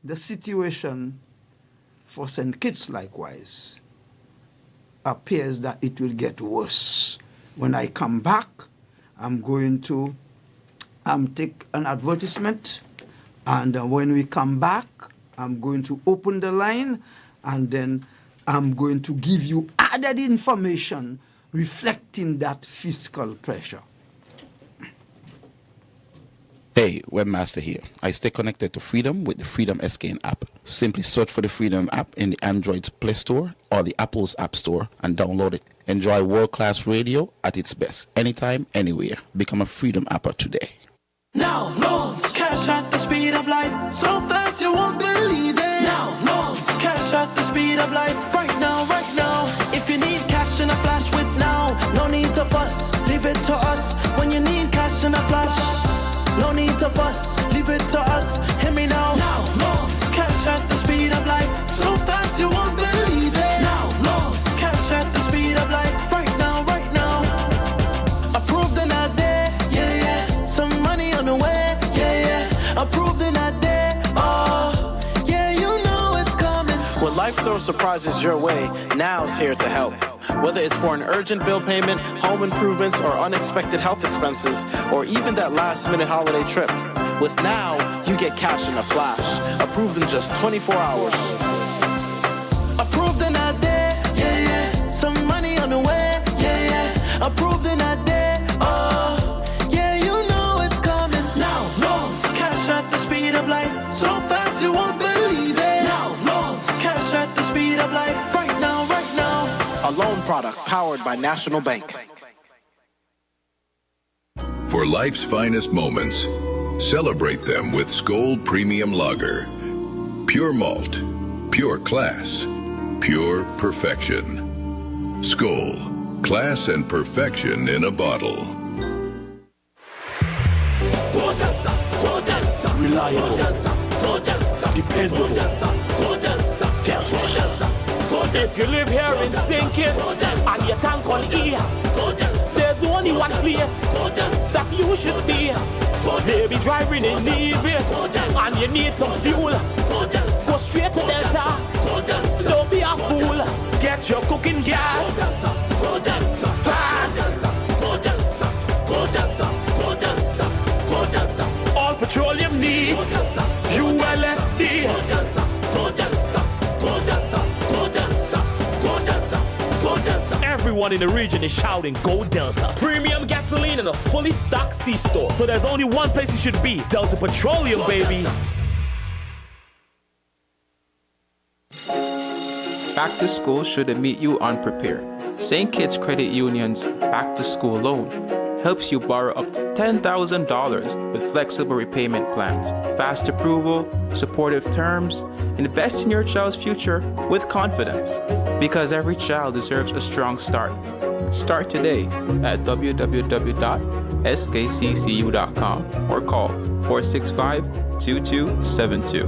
The situation for St. Kitts, likewise, appears that it will get worse. When I come back, I'm going to take an advertisement, and when we come back, I'm going to open the line, and then I'm going to give you added information reflecting that fiscal pressure. Hey, Webmaster here. I stay connected to Freedom with the Freedom SKN app. Simply search for the Freedom app in the Android's Play Store or the Apple's App Store and download it. Enjoy world-class radio at its best, anytime, anywhere. Become a Freedom apper today. Now loans, cash at the speed of life, so fast you won't believe it. Now loans, cash at the speed of life, right now, right now. If you need cash in a flash with now, no need to fuss, leave it to us. When you need cash in a flash, no need to fuss, leave it to us. Hear me now. Now loans, cash at the speed of life, so fast you won't believe it. Now loans, cash at the speed of life, right now, right now. Approved in a day, yeah, yeah. Some money on the way, yeah, yeah. Approved in a day, oh, yeah, you know it's coming. When life throws surprises your way, now's here to help. Whether it's for an urgent bill payment, home improvements, or unexpected health expenses, or even that last-minute holiday trip. With Now, you get cash in a flash, approved in just 24 hours. Approved in a day, yeah, yeah. Some money on the way, yeah, yeah. Approved in a day, oh, yeah, you know it's coming. Now loans, cash at the speed of life, so fast you won't believe it. Now loans, cash at the speed of life, right now, right now. A loan product powered by National Bank. For life's finest moments, celebrate them with Skoal Premium Lager. Pure malt, pure class, pure perfection. Skoal, class and perfection in a bottle. Reliable, dependable, Delta. If you live here in St. Kitts and your tank on E, there's only one place that you should be. Maybe driving in Nevis and you need some fuel. Go straight to Delta. Don't be a fool. Get your cooking gas fast. All petroleum needs ULSD. Everyone in the region is shouting, Go Delta. Premium gasoline in a fully stocked C-store. So there's only one place you should be. Delta Petroleum, baby. Back to school shouldn't meet you unprepared. St. Kitts Credit Union's Back to School loan helps you borrow up to $10,000 with flexible repayment plans, fast approval, supportive terms, invest in your child's future with confidence. Because every child deserves a strong start. Start today at www.skccu.com or call 465-2272.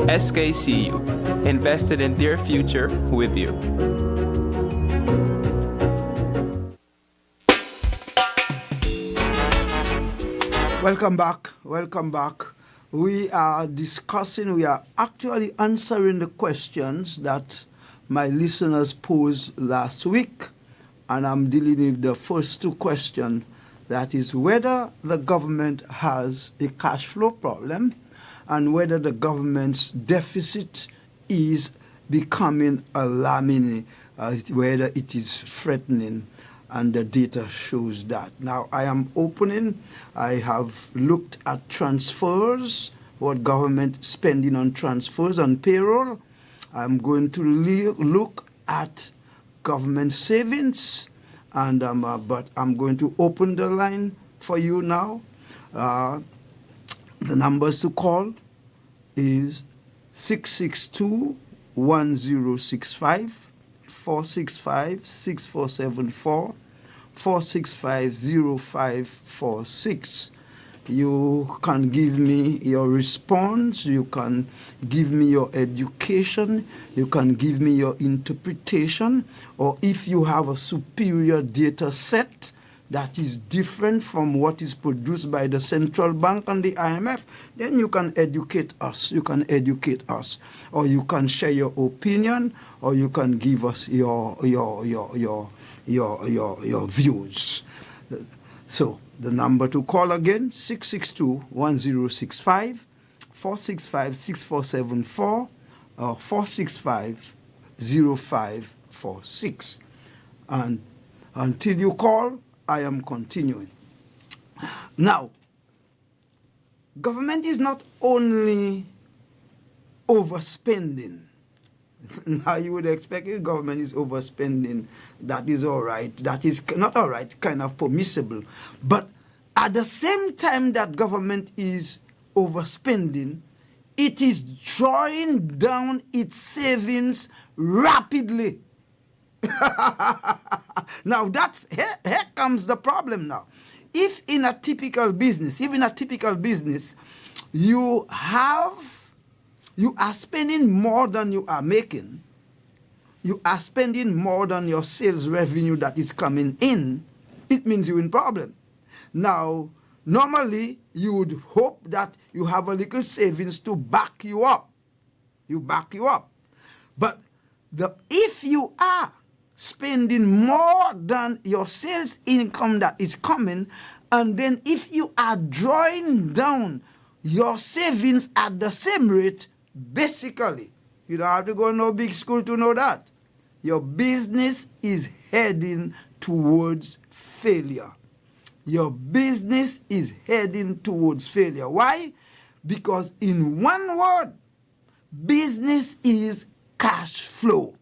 SKCU, invested in their future with you. Welcome back. Welcome back. We are actually answering the questions that my listeners posed last week, and I'm dealing with the first two questions. That is whether the government has a cash flow problem and whether the government's deficit is becoming alarming, whether it is threatening. And the data shows that. Now, I am opening. I have looked at transfers, what government spending on transfers on payroll. I'm going to look at government savings, and but I'm going to open the line for you now. The numbers to call is 662-1065. 465-6474, 465-0546. You can give me your response, you can give me your education, you can give me your interpretation, or if you have a superior data set that is different from what is produced by the central bank and the IMF, then you can educate us. You can educate us, or you can share your opinion, or you can give us your views. So the number to call again, 662-1065, 465-6474, or 465-0546. And until you call, I am continuing. Now, government is not only overspending. Now you would expect if government is overspending, that is all right. That is not all right, kind of permissible. But at the same time that government is overspending, it is drawing down its savings rapidly. Now here comes the problem now. If in a typical business, you are spending more than you are making, you are spending more than your sales revenue that is coming in, it means you're in problem. Now, normally, you would hope that you have a little savings to back you up. But if you are spending more than your sales income that is coming, and then if you are drawing down your savings at the same rate, basically, you don't have to go to no big school to know that. Your business is heading towards failure. Your business is heading towards failure. Why? Because in one word, business is cash flow.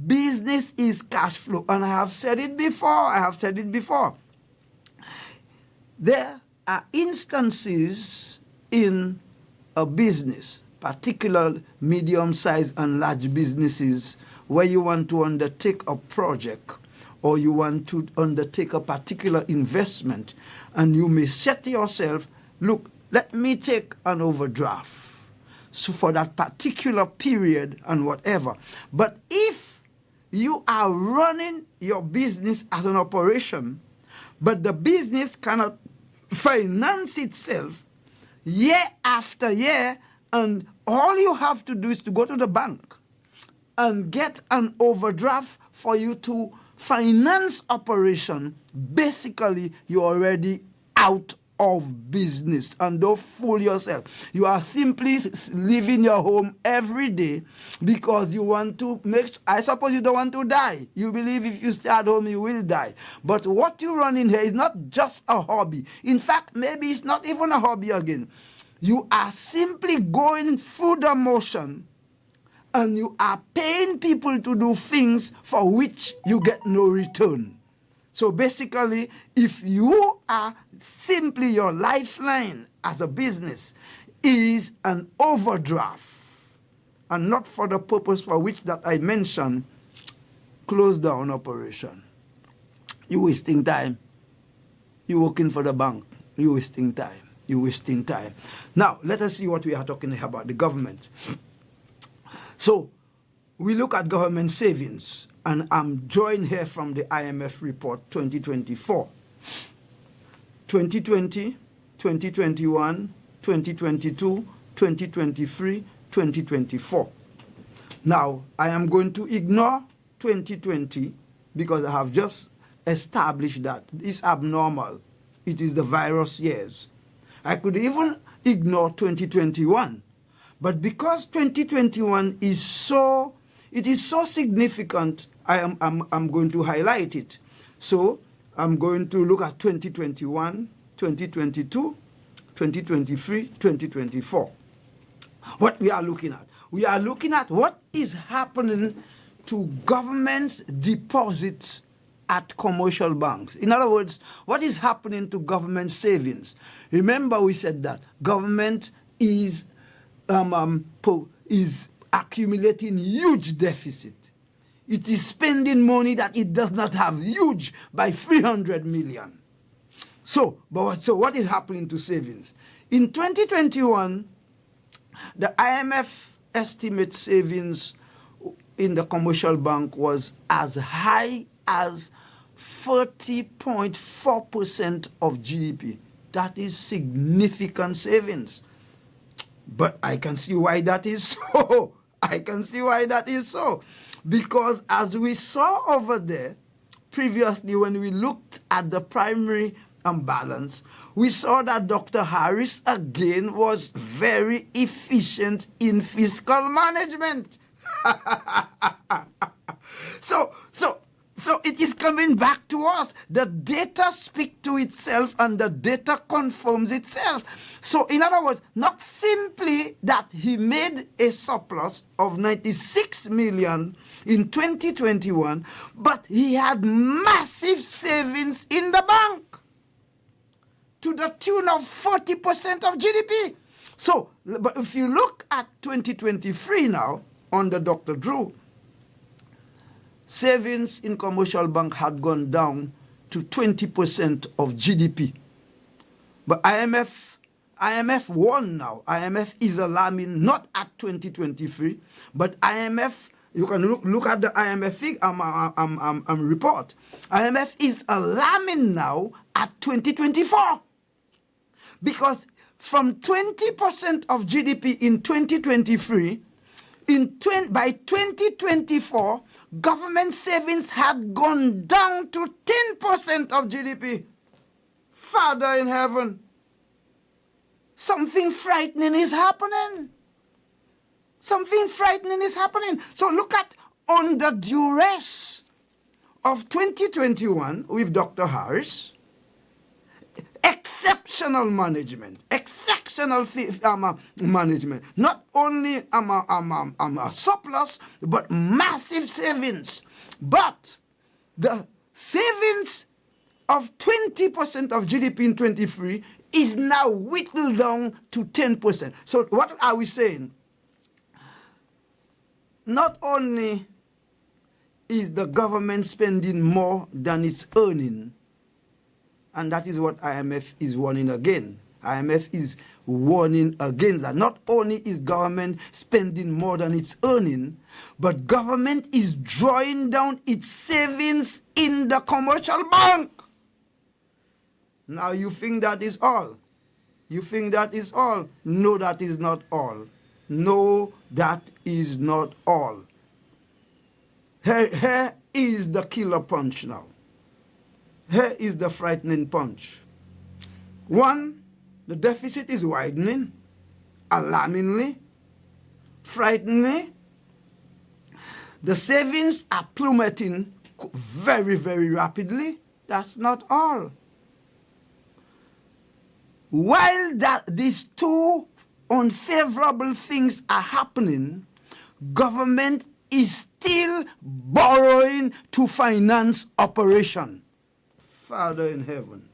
Business is cash flow. And I have said it before. There are instances in a business, particularly medium-sized and large businesses, where you want to undertake a project or you want to undertake a particular investment, and you may say to yourself, look, let me take an overdraft so for that particular period and whatever. But if you are running your business as an operation, but the business cannot finance itself year after year, and all you have to do is to go to the bank and get an overdraft for you to finance operation, basically you're already out of business. And don't fool yourself. You are simply leaving your home every day because you want to I suppose you don't want to die. You believe if you stay at home, you will die. But what you run in here is not just a hobby. In fact, maybe it's not even a hobby again. You are simply going through the motion, and you are paying people to do things for which you get no return. So basically, if you are simply your lifeline as a business is an overdraft, and not for the purpose for which that I mentioned, close down operation. You're wasting time. You're working for the bank. You're wasting time. Now, let us see what we are talking about, the government. So, we look at government savings, and I'm drawing here from the IMF report 2024. 2020, 2021, 2022, 2023, 2024. Now, I am going to ignore 2020 because I have just established that it's abnormal. It is the virus years. I could even ignore 2021. But because 2021 is so significant, I'm going to highlight it. So I'm going to look at 2021, 2022, 2023, 2024. What we are looking at? We are looking at what is happening to government's deposits at commercial banks. In other words, what is happening to government savings? Remember, we said that government is accumulating huge deficit. It is spending money that it does not have, huge, by 300 million. So what is happening to savings? In 2021, the IMF estimates savings in the commercial bank was as high as 30.4% of GDP. That is significant savings. But I can see why that is so. Because as we saw over there, previously when we looked at the primary and balance, we saw that Dr. Harris again was very efficient in fiscal management. So it is coming back to us. The data speaks to itself and the data confirms itself. So in other words, not simply that he made a surplus of 96 million in 2021, but he had massive savings in the bank to the tune of 40% of GDP. So, but if you look at 2023 now, under Dr. Drew, savings in commercial bank had gone down to 20% of GDP. But IMF won now. IMF is alarming, not at 2023, but IMF, you can look at the IMF report. IMF is alarming now at 2024. Because from 20% of GDP in 2023, by 2024, government savings had gone down to 10% of GDP. Father in heaven, something frightening is happening. Something frightening is happening. So look at under duress of 2021 with Dr. Harris, exceptional management, management. Not only a surplus, but massive savings. But the savings of 20% of GDP in 23 is now whittled down to 10%. So what are we saying? Not only is the government spending more than it's earning, and that is what IMF is warning again. IMF is warning against that. Not only is government spending more than it's earning, but government is drawing down its savings in the commercial bank. Now you think that is all. You think that is all. No, that is not all. No, that is not all. Here is the killer punch now. Here is the frightening punch. One, the deficit is widening, alarmingly, frighteningly. The savings are plummeting very, very rapidly. That's not all. While these two unfavorable things are happening, government is still borrowing to finance operation. Father in heaven.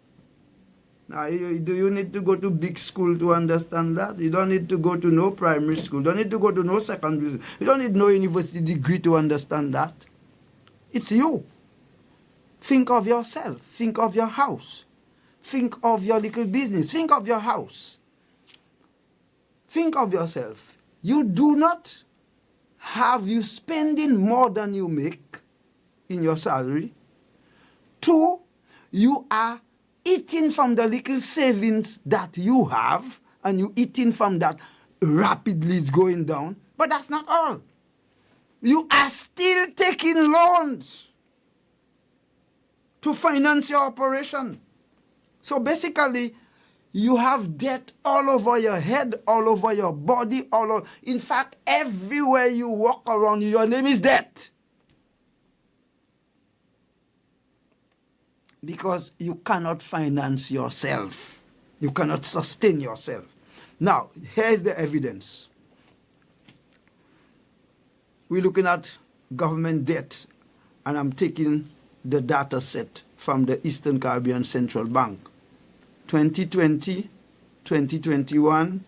Now, do you need to go to big school to understand that? You don't need to go to no primary school. You don't need to go to no secondary school. You don't need no university degree to understand that. It's you. Think of yourself. Think of your house. Think of your little business. Think of your house. Think of yourself. You do not have you spending more than you make in your salary. Two, you are eating from the little savings that you have, and you eating from that rapidly is going down. But that's not all. You are still taking loans to finance your operation. So basically, you have debt all over your head, all over your body, all over. In fact, everywhere you walk around, your name is debt. Because you cannot finance yourself. You cannot sustain yourself. Now, here's the evidence. We're looking at government debt, and I'm taking the data set from the Eastern Caribbean Central Bank. 2020, 2021,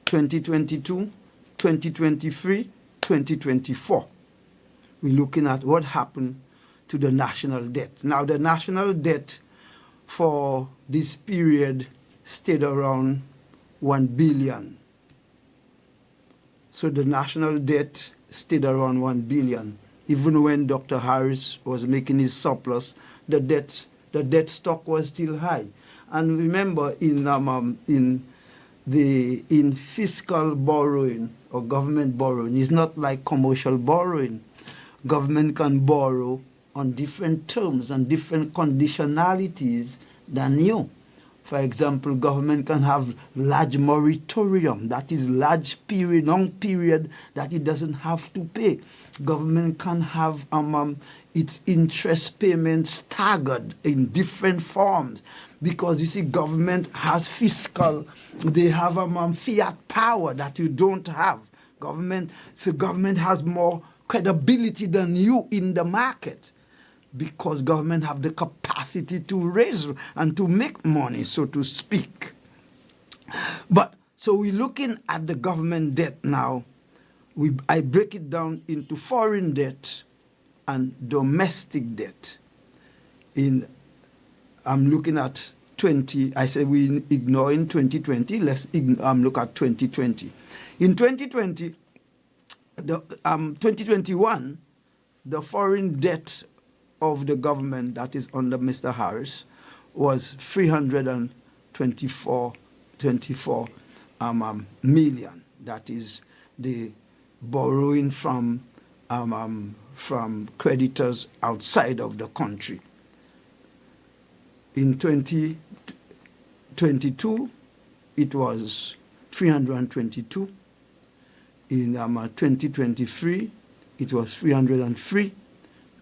2022, 2023, 2024. We're looking at what happened to the national debt. Now, the national debt for this period stayed around 1 billion. So the national debt stayed around 1 billion. Even when Dr. Harris was making his surplus, the debt stock was still high. And remember, in fiscal borrowing or government borrowing, it's not like commercial borrowing. Government can borrow on different terms and different conditionalities than you. For example, government can have large moratorium, that is large period, long period that it doesn't have to pay. Government can have its interest payments staggered in different forms, because you see, government has fiscal, they have fiat power that you don't have. Government has more credibility than you in the market, because government have the capacity to raise and to make money, so to speak. But so we're looking at the government debt now. I break it down into foreign debt and domestic debt. I'm looking at 20. I said we ignore in 2020. Let's look at 2020. In 2020, 2021, the foreign debt of the government that is under Mr. Harris was 324 million. That is the borrowing from creditors outside of the country. In 2022, it was 322. In 2023, it was 303.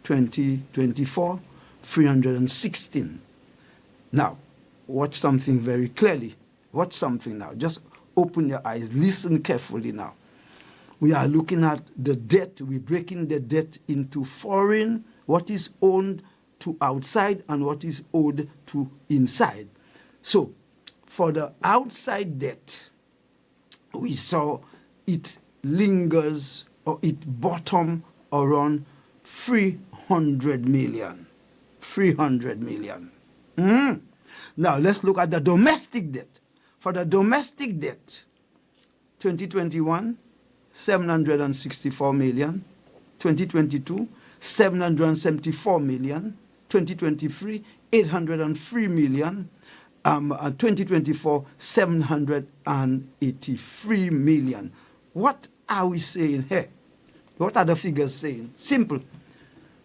2024, 316. Now, watch something very clearly. Watch something now. Just open your eyes. Listen carefully now. We are looking at the debt. We're breaking the debt into foreign, what is owned to outside, and what is owed to inside. So, for the outside debt, we saw it lingers, or it bottom around 300 million. 300 million. Now, let's look at the domestic debt. For the domestic debt, 2021, 764 million. 2022, 774 million. 2023, 803 million. 2024, 783 million. What are we saying here? What are the figures saying? Simple.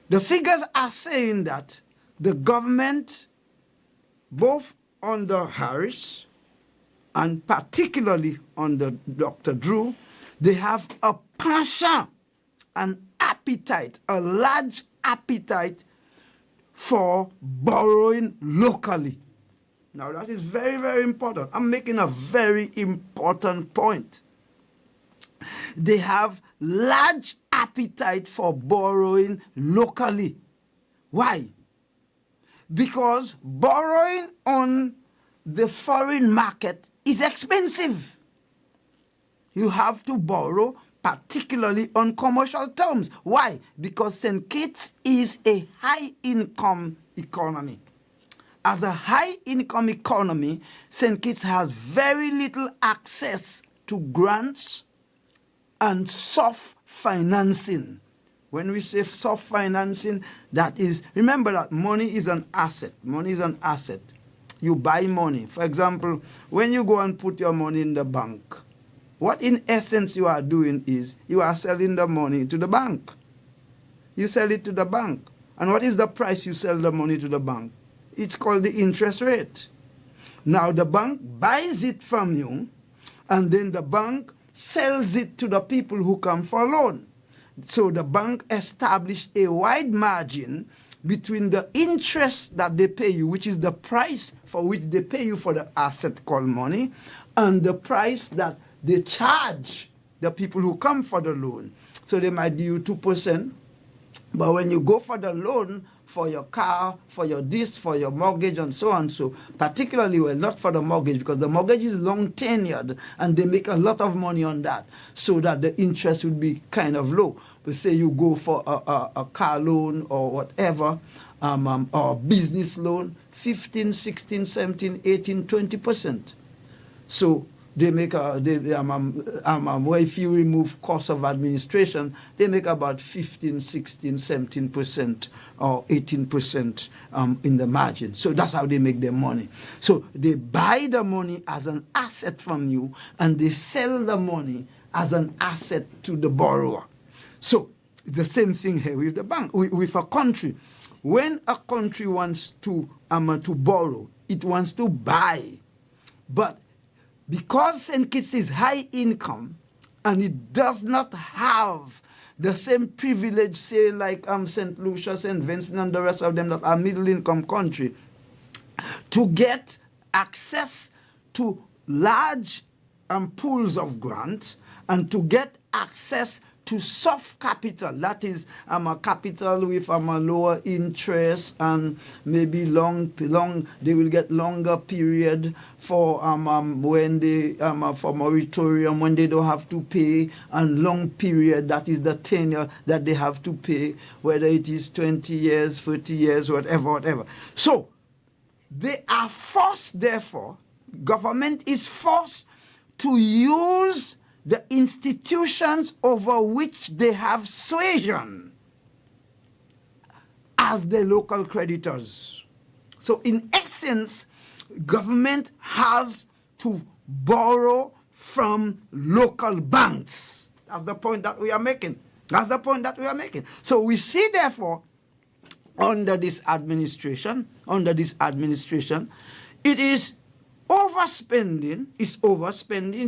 The figures are saying that the government, both under Harris and particularly under Dr. Drew, they have a passion, an appetite, a large appetite for borrowing locally. Now that is very, very important. I'm making a very important point. They have large appetite for borrowing locally. Why? Because borrowing on the foreign market is expensive. You have to borrow, particularly on commercial terms. Why? Because St. Kitts is a high-income economy. As a high-income economy, St. Kitts has very little access to grants and soft financing. When we say soft financing, that is, remember that money is an asset. Money is an asset. You buy money. For example, when you go and put your money in the bank, what in essence you are doing is you are selling the money to the bank. You sell it to the bank. And what is the price you sell the money to the bank? It's called the interest rate. Now the bank buys it from you, and then the bank sells it to the people who come for a loan. So the bank established a wide margin between the interest that they pay you, which is the price for which they pay you for the asset called money, and the price that they charge the people who come for the loan. So they might give you 2%, but when you go for the loan, for your car, for your this, for your mortgage, and so on. So particularly, well, not for the mortgage, because the mortgage is long tenured, and they make a lot of money on that, so that the interest would be kind of low. But say you go for a car loan or whatever, or business loan, 15, 16, 17, 18, 20%. So they make where if you remove cost of administration, they make about 15, 16, 17% or 18% in the margin. So that's how they make their money. So they buy the money as an asset from you, and they sell the money as an asset to the borrower. So it's the same thing here with the bank, with a country. When a country wants to borrow, it wants to buy. But because St. Kitts is high income and it does not have the same privilege, say, like St. Lucia, St. Vincent, and the rest of them that are middle income country, to get access to large pools of grant and to get access to soft capital, that is a capital with a lower interest and maybe long they will get longer period for when they for moratorium when they don't have to pay, and long period, that is the tenure that they have to pay, whether it is 20 years, 30 years, whatever. So they are forced, therefore, government is forced to use the institutions over which they have suasion as the local creditors. So in essence, government has to borrow from local banks. That's the point that we are making. So we see, therefore, under this administration, it is overspending,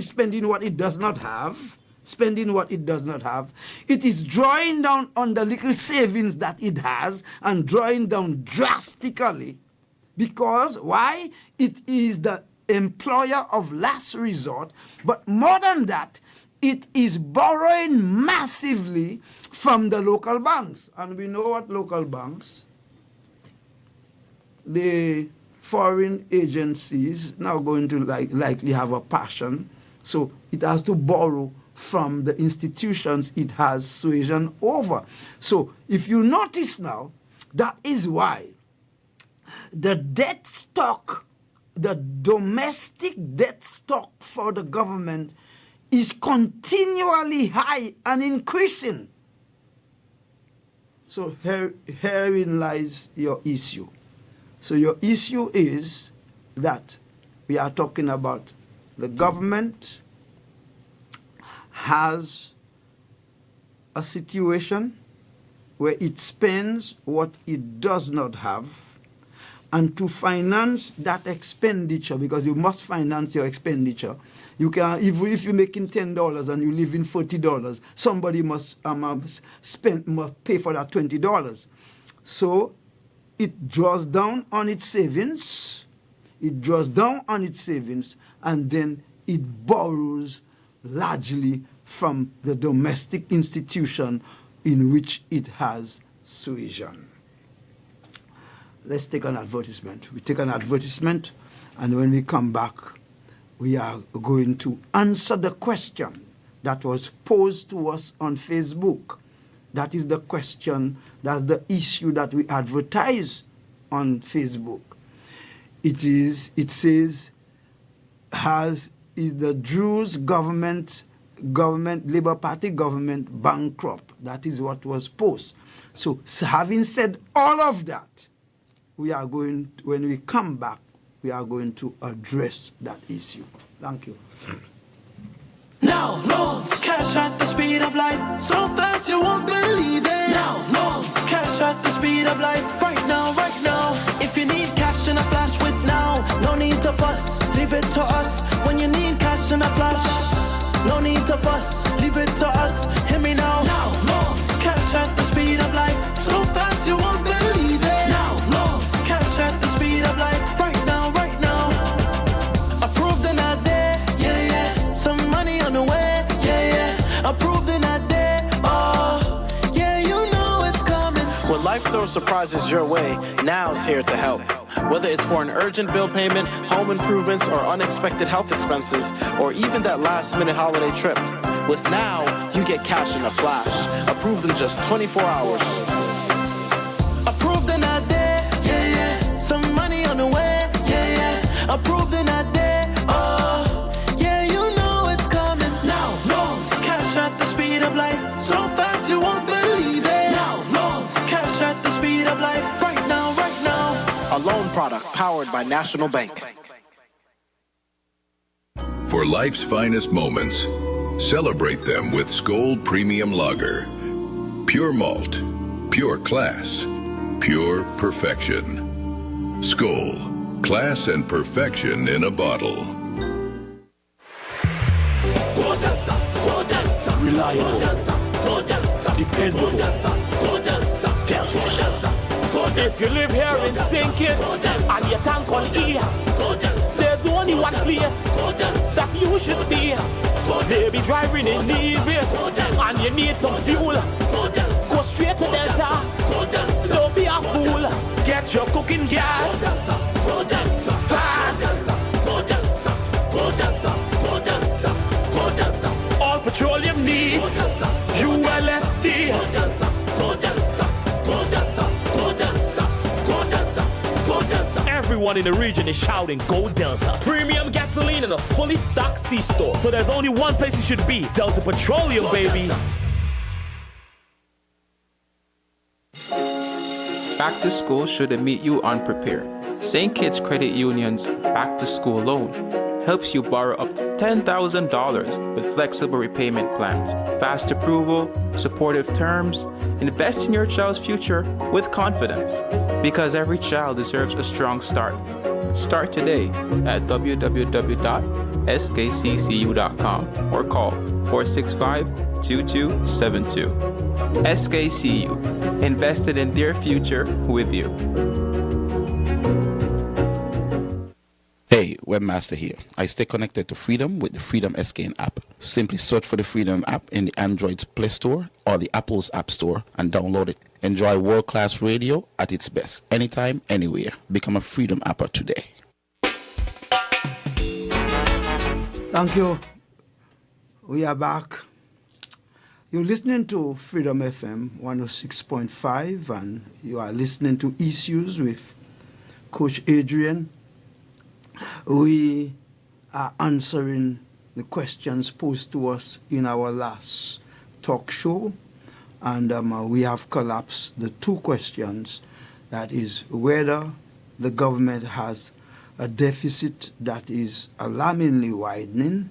spending what it does not have, It is drawing down on the little savings that it has and drawing down drastically. Because, why? It is the employer of last resort. But more than that, it is borrowing massively from the local banks. And we know what local banks, the foreign agencies now going to likely have a passion. So it has to borrow from the institutions it has suasion over. So if you notice now, that is why the debt stock, the domestic debt stock for the government is continually high and increasing. So herein lies your issue. So your issue is that we are talking about the government has a situation where it spends what it does not have, and to finance that expenditure, because you must finance your expenditure. You can, if you're making $10 and you live in $40, somebody must pay for that $20. So it draws down on its savings, and then it borrows largely from the domestic institution in which it has suasion. Let's take an advertisement. We take an advertisement, and when we come back, we are going to answer the question that was posed to us on Facebook. That is the question, that's the issue that we advertise on Facebook. It says, is the Druze government, Labour Party government bankrupt? That is what was posed. So having said all of that, we are going, when we come back, we are going to address that issue. Thank you. Now loans, cash at the speed of life, so fast you won't believe it. Now loans, cash at the speed of life, right now, right now. If you need cash in a flash with now, no need to fuss, leave it to us. When you need cash in a flash, no need to fuss, leave it to us. Hear me now. Now loans, cash at the speed of life, so fast you won't believe it. Now loans, cash at the speed of life, right now, right now. Approved in a day, yeah, yeah. Some money on the way, yeah, yeah. Approved in a day, oh, yeah, you know it's coming. When life throws surprises your way, now's here to help. Whether it's for an urgent bill payment, home improvements, or unexpected health expenses, or even that last-minute holiday trip. With Now, you get cash in a flash, approved in just 24 hours. Approved in a day, yeah, yeah. Some money on the way, yeah, yeah. Approved in a day, oh, yeah, you know it's coming. Now loans, cash at the speed of life, so fast you won't believe it. Now loans, cash at the speed of life, right now, right now. A loan product powered by National Bank. For life's finest moments, celebrate them with Skoal Premium Lager. Pure malt, pure class, pure perfection. Skoal, Class and perfection in a bottle. Reliable, dependable, Delta. If you live here in St. Kitts and your tank on E, there's only one place that you should be. Maybe driving in Nevis and you need some fuel. Go straight to Delta. Don't be a fool. Get your cooking gas fast. All petroleum needs ULSD. Everyone in the region is shouting, Go Delta. Premium gasoline in a fully stocked C-store. So there's only one place you should be. Delta Petroleum, baby. Back to school shouldn't meet you unprepared. St. Kitts Credit Union's Back to School loan helps you borrow up to $10,000 with flexible repayment plans, fast approval, supportive terms. Invest in your child's future with confidence, because every child deserves a strong start. Start today at www.skccu.com or call 465-2272. SKCU, invested in their future with you. Hey, Webmaster here. I stay connected to Freedom with the Freedom SKN app. Simply search for the Freedom app in the Android's Play Store or the Apple's App Store and download it. Enjoy world-class radio at its best, anytime, anywhere. Become a Freedom apper today. Thank you. We are back. You're listening to Freedom FM 106.5, and you are listening to Issues with Coach Adrian. We are answering the questions posed to us in our last talk show, and we have collapsed the two questions. That is whether the government has a deficit that is alarmingly widening,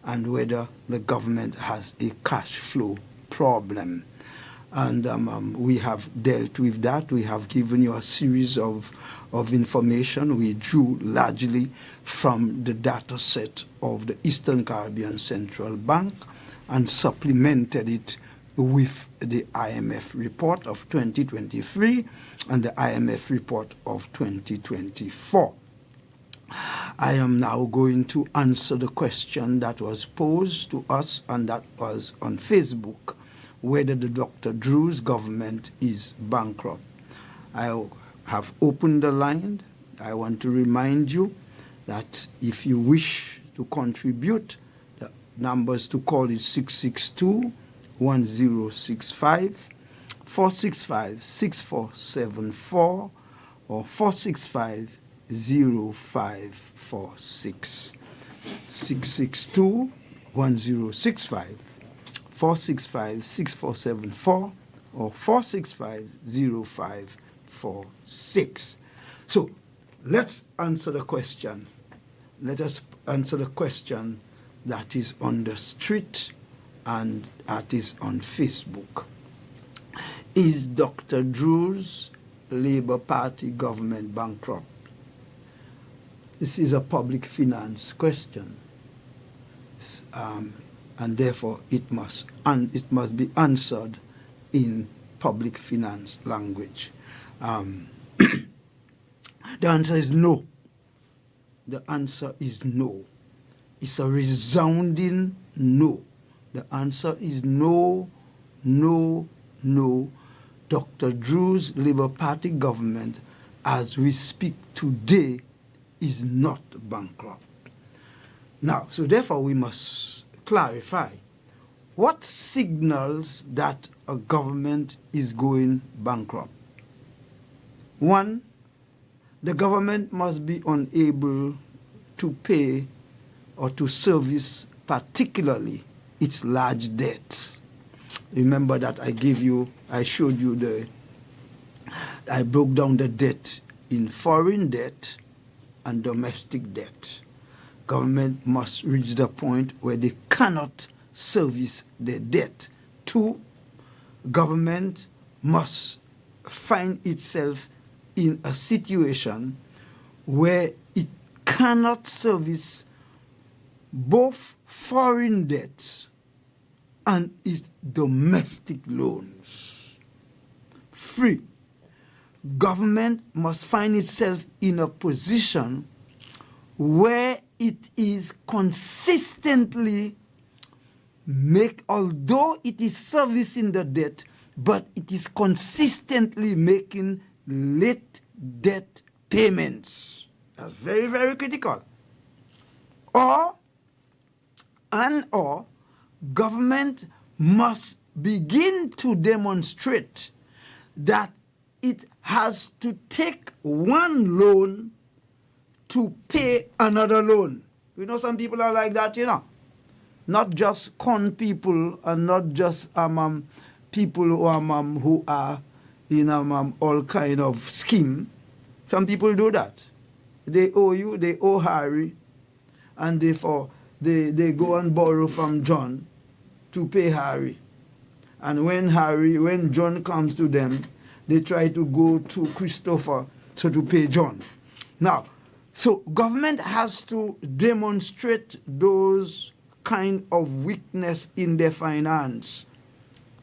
and whether the government has a cash flow problem. And we have dealt with that. We have given you a series of information. We drew largely from the data set of the Eastern Caribbean Central Bank and supplemented it with the IMF report of 2023 and the IMF report of 2024. I am now going to answer the question that was posed to us and that was on Facebook, whether the Dr. Drew's government is bankrupt. I have opened the line. I want to remind you that if you wish to contribute, the numbers to call is 662-1065, 465-6474, or 465-0546. 662-1065. 465-6474 or 465-0546. So let's answer the question. Let us answer the question that is on the street and that is on Facebook. Is Dr. Drew's Labour Party government bankrupt? This is a public finance question. And therefore it must be answered in public finance language. The answer is no. The answer is no. It's a resounding no. The answer is no, no, no. Dr. Drew's Labour Party government, as we speak today, is not bankrupt. Now, so therefore we must clarify what signals that a government is going bankrupt. One, the government must be unable to pay or to service particularly its large debts. Remember that I broke down the debt in foreign debt and domestic debt. Government must reach the point where they cannot service their debt. Two, government must find itself in a situation where it cannot service both foreign debts and its domestic loans. 3. Government must find itself in a position where it is consistently although it is servicing the debt, but it is consistently making late debt payments. That's very, very critical. Or government must begin to demonstrate that it has to take one loan to pay another loan. You know, some people are like that, you know. Not just con people and not just people who are in all kind of scheme. Some people do that. They owe you, they owe Harry, and therefore they go and borrow from John to pay Harry. And when John comes to them, they try to go to Christopher to pay John. Now, so government has to demonstrate those kind of weakness in their finance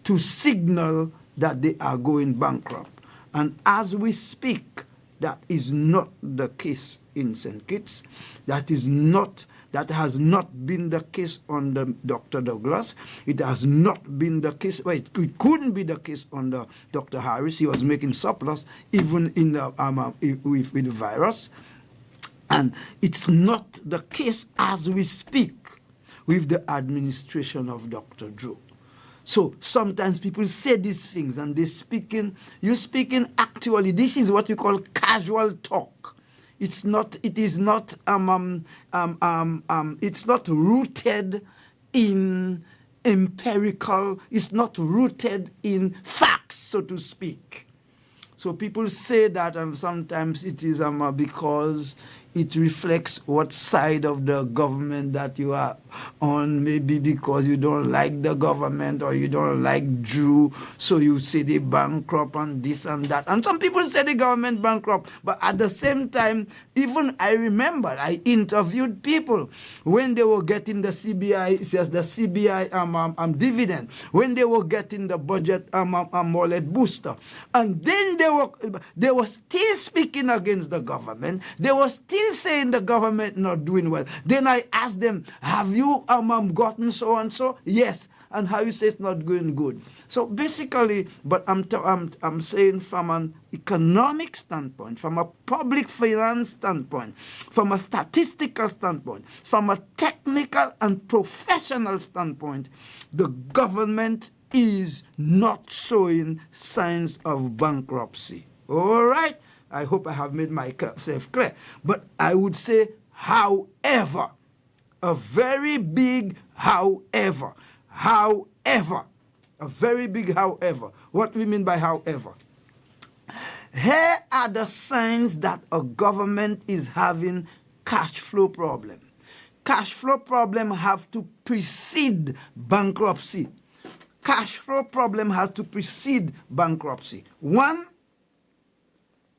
to signal that they are going bankrupt. And as we speak, that is not the case in St. Kitts. That has not been the case under Dr. Douglas. It has not been the case. Well, it couldn't be the case under Dr. Harris. He was making surplus even in the with the virus, and it's not the case as we speak with the administration of Dr. Joe. So sometimes people say these things and you're speaking actually, this is what you call casual talk. It's not rooted in empirical, it's not rooted in facts, so to speak. So people say that, and sometimes it is because it reflects what side of the government that you are on, maybe because you don't like the government or you don't like Jew, so you say they bankrupt and this and that. And some people say the government bankrupt, but at the same time, even I remember I interviewed people when they were getting the CBI, dividend, when they were getting the budget wallet booster, and then they were still speaking against the government. They were still saying the government not doing well. Then I asked them, have you gotten so and so? Yes. And how you say it's not going good? So basically, but I'm saying from an economic standpoint, from a public finance standpoint, from a statistical standpoint, from a technical and professional standpoint, the government is not showing signs of bankruptcy. All right? I hope I have made myself clear. But I would say, however, a very big however, a very big however. What do we mean by however? Here are the signs that a government is having cash flow problem. Cash flow problem have to precede bankruptcy. Cash flow problem has to precede bankruptcy. One,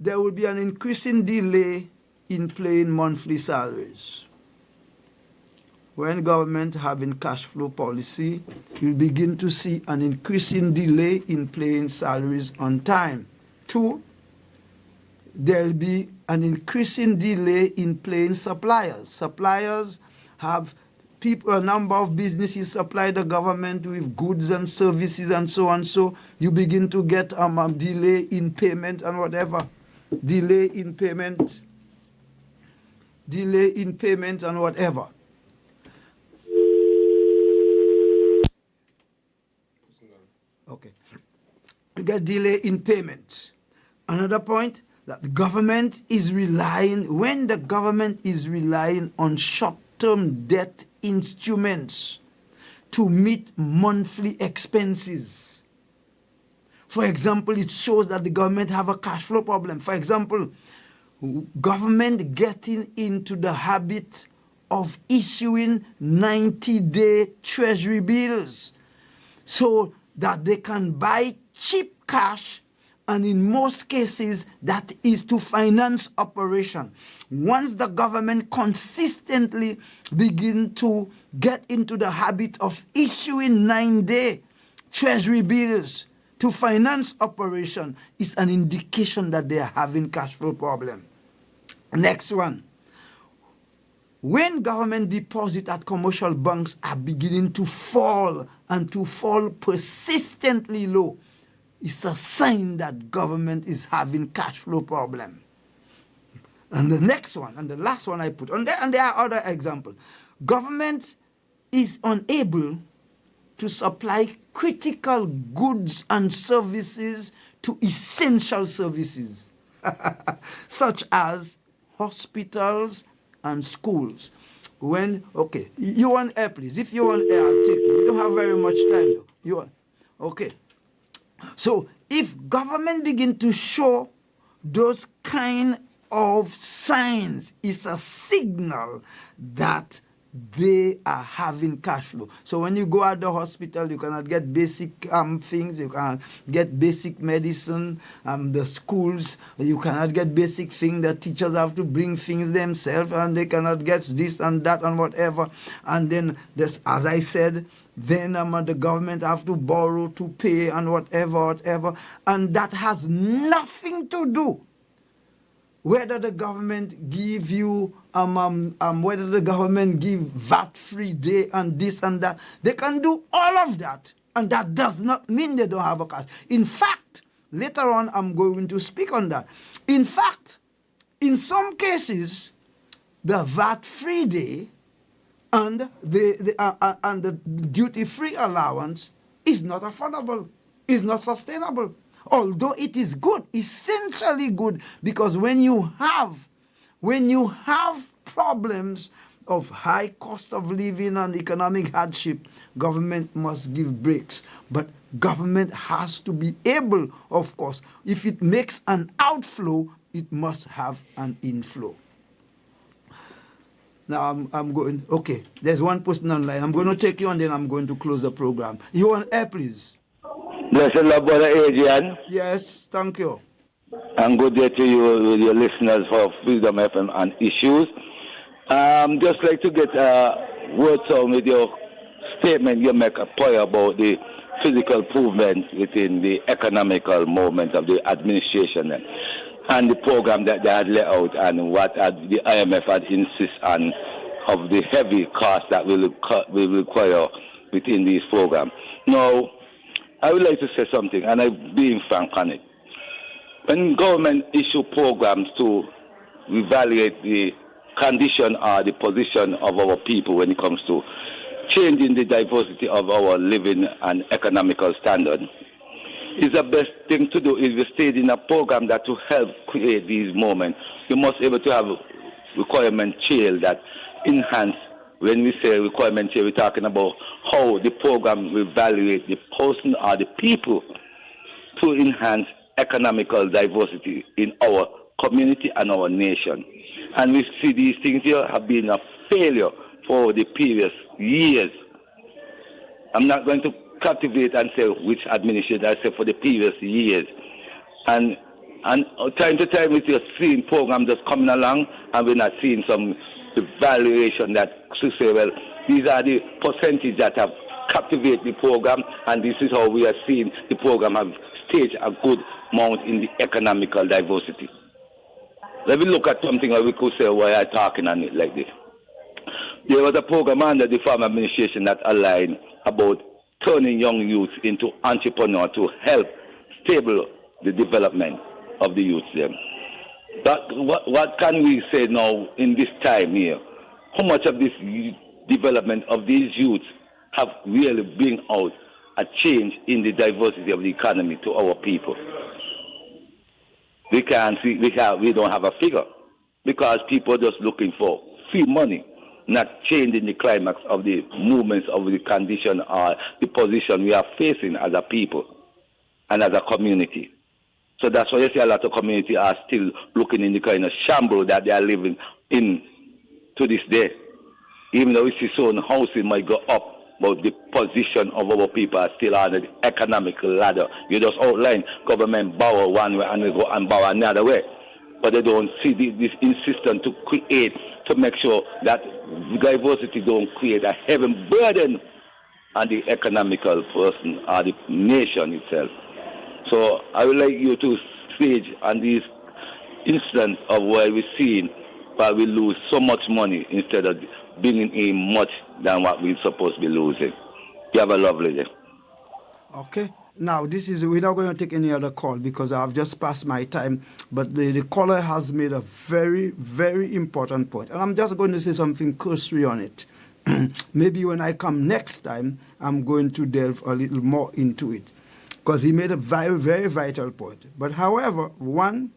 there will be an increasing delay in paying monthly salaries. When government having cash flow policy, you'll begin to see an increasing delay in paying salaries on time. Two, there'll be an increasing delay in paying suppliers. Suppliers have a number of businesses supply the government with goods and services and so on. So you begin to get delay in payment and whatever. Delay in payment and whatever. Okay. You get delay in payment. Another point, that the government is relying on short-term debt instruments to meet monthly expenses. For example, it shows that the government have a cash flow problem. For example, government getting into the habit of issuing 90-day treasury bills so that they can buy cheap cash And in most cases, that is to finance operation. Once the government consistently begin to get into the habit of issuing 9-day treasury bills to finance operation, is an indication that they are having cash flow problem. Next one. When government deposits at commercial banks are beginning to fall and to fall persistently low, it's a sign that government is having cash flow problem. And the next one, and the last one I put on there, and there are other examples. Government is unable to supply critical goods and services to essential services, such as hospitals and schools. You want air, please. If you want air, I'll take you. We don't have very much time, though. You want? Okay. So if government begin to show those kind of signs, it's a signal that they are having cash flow. So when you go at the hospital, you cannot get basic things, you cannot get basic medicine, the schools, you cannot get basic things, the teachers have to bring things themselves, and they cannot get this and that and whatever. And then, this, as I said, then the government have to borrow to pay and whatever. And that has nothing to do whether the government give you, whether the government give VAT-free day and this and that. They can do all of that, and that does not mean they don't have a cash. In fact, later on I'm going to speak on that. In fact, in some cases, the VAT-free day and the duty-free allowance is not affordable, is not sustainable. Although it is good, essentially good, because when you have problems of high cost of living and economic hardship, government must give breaks. But government has to be able, of course, if it makes an outflow, it must have an inflow. Now I'm going, okay, there's one person online. I'm going to take you and then I'm going to close the program. You want air, please? Blessed Lord, Brother Adrian. Yes, thank you. And good day to you with your listeners for Freedom FM and issues. Just like to get words on with your statement you make a point about the physical improvement within the economical movement of the administration and the program that they had laid out and what the IMF had insist on of the heavy cost that will require within these programs. Now, I would like to say something, and I'm being frank on it. When government issue programs to evaluate the condition or the position of our people when it comes to changing the diversity of our living and economical standard, is the best thing to do is to stay in a program that to help create these moments. You must be able to have requirement chain that enhance. When we say requirement chain, we're talking about how the program will evaluate the person or the people to enhance economical diversity in our community and our nation. And we see these things here have been a failure for the previous years. I'm not going to captivate and say which administration, I say for the previous years. And time to time we are seeing programs just coming along and we're not seeing some evaluation that to say, well, these are the percentage that have captivated the program, and this is how we are seeing the program have staged a good amount in the economical diversity. Let me look at something that we could say why I'm talking on it like this. There was a program under the farm administration that aligned about turning young youth into entrepreneurs to help stable the development of the youth then. But what can we say now in this time here? How much of this development of these youths have really bring out a change in the diversity of the economy to our people? We can't see, we don't have a figure because people are just looking for free money, not changing the climax of the movements of the condition or the position we are facing as a people and as a community. So that's why you see a lot of community are still looking in the kind of shambles that they are living in to this day. Even though we see soon housing might go up but the position of our people are still on the economic ladder. You just outline government borrow one way and we go and borrow another way. But they don't see this insistence to create, to make sure that diversity don't create a heavy burden on the economical person or the nation itself. So I would like you to stage on this instance of where we're seeing where we lose so much money instead of bringing in much than what we're supposed to be losing. You have a lovely day. Okay. Now, we're not going to take any other call because I've just passed my time, but the caller has made a very, very important point. And I'm just going to say something cursory on it. Maybe when I come next time, I'm going to delve a little more into it because he made a very, very vital point. But however, one,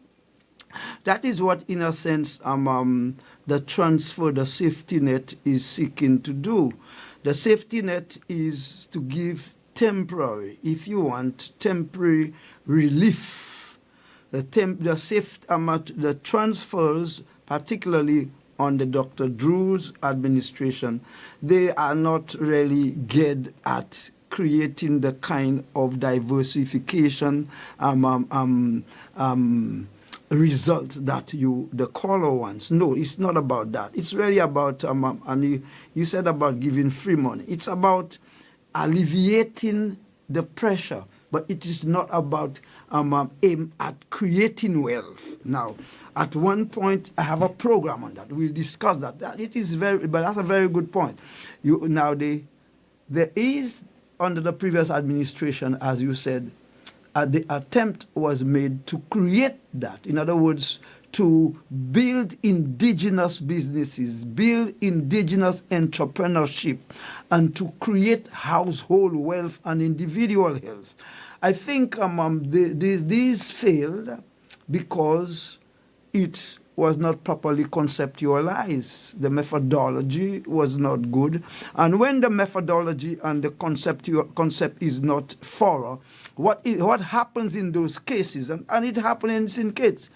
that is what, in a sense, the transfer, the safety net is seeking to do. The safety net is to give temporary, if you want, temporary relief. The transfers, particularly under Dr. Drew's administration, they are not really geared at creating the kind of diversification result that the caller wants. No, it's not about that. It's really about, and you said about giving free money. It's about alleviating the pressure, but it is not about aim at creating wealth. Now, at one point, I have a program on that. We'll discuss that. But that's a very good point. There is, under the previous administration, as you said, the attempt was made to create that. In other words, to build indigenous businesses, build indigenous entrepreneurship, and to create household wealth and individual health. I think these failed because it was not properly conceptualized. The methodology was not good. And when the methodology and the concept is not thorough, what happens in those cases, and it happens in kids,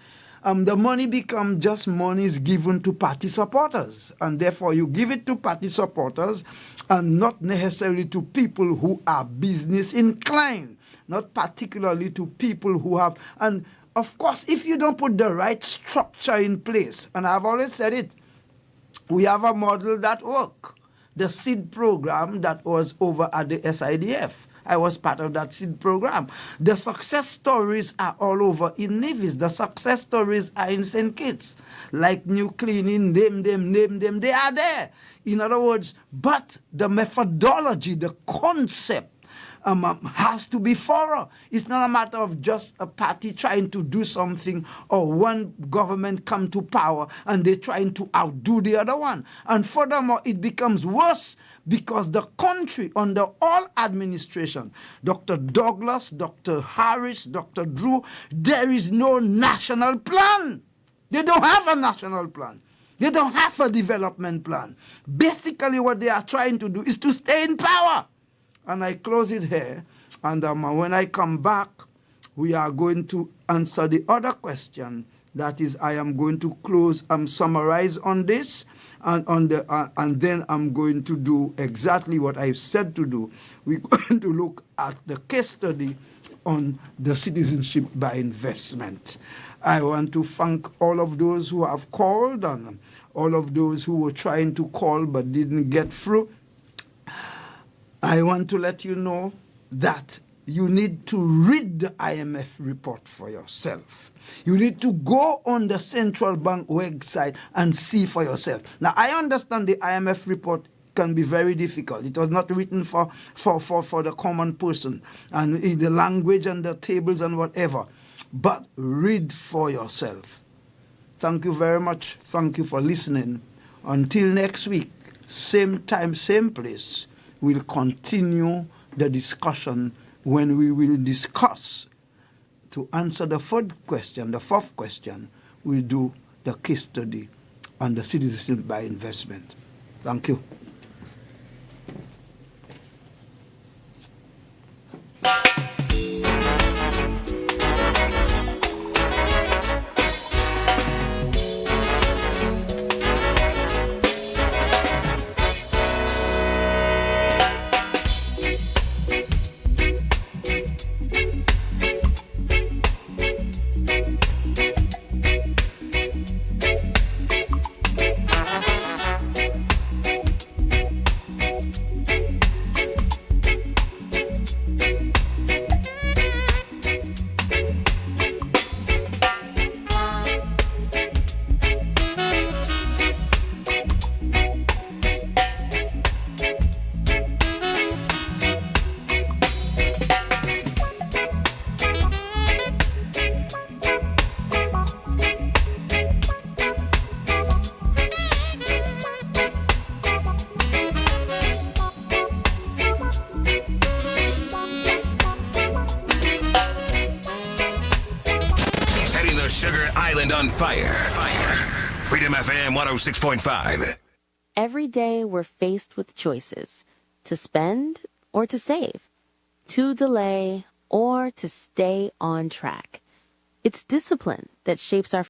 the money becomes just monies given to party supporters. And therefore, you give it to party supporters and not necessarily to people who are business inclined, not particularly to people who have. And of course, if you don't put the right structure in place, and I've always said it, we have a model that works. The SEED program that was over at the SIDF. I was part of that SEED program. The success stories are all over in Nevis. The success stories are in St. Kitts. Like New Cleaning, name them, they are there. In other words, but the methodology, the concept, has to be thorough. It's not a matter of just a party trying to do something or one government come to power and they're trying to outdo the other one. And furthermore, it becomes worse because the country under all administration, Dr. Douglas, Dr. Harris, Dr. Drew, there is no national plan. They don't have a national plan. They don't have a development plan. Basically, what they are trying to do is to stay in power. And I close it here. And when I come back, we are going to answer the other question. That is, I am going to summarize on this, and then I'm going to do exactly what I said to do. We're going to look at the case study on the citizenship by investment. I want to thank all of those who have called and all of those who were trying to call but didn't get through. I want to let you know that you need to read the IMF report for yourself. You need to go on the central bank website and see for yourself. Now, I understand the IMF report can be very difficult. It was not written for the common person, and in the language and the tables and whatever. But read for yourself. Thank you very much. Thank you for listening. Until next week, same time, same place, we'll continue the discussion when we will discuss, to answer the fourth question, we'll do the case study on the citizenship by investment. Thank you. Sugar Island on fire. Freedom FM 106.5. Every day we're faced with choices to spend or to save, to delay or to stay on track. It's discipline that shapes our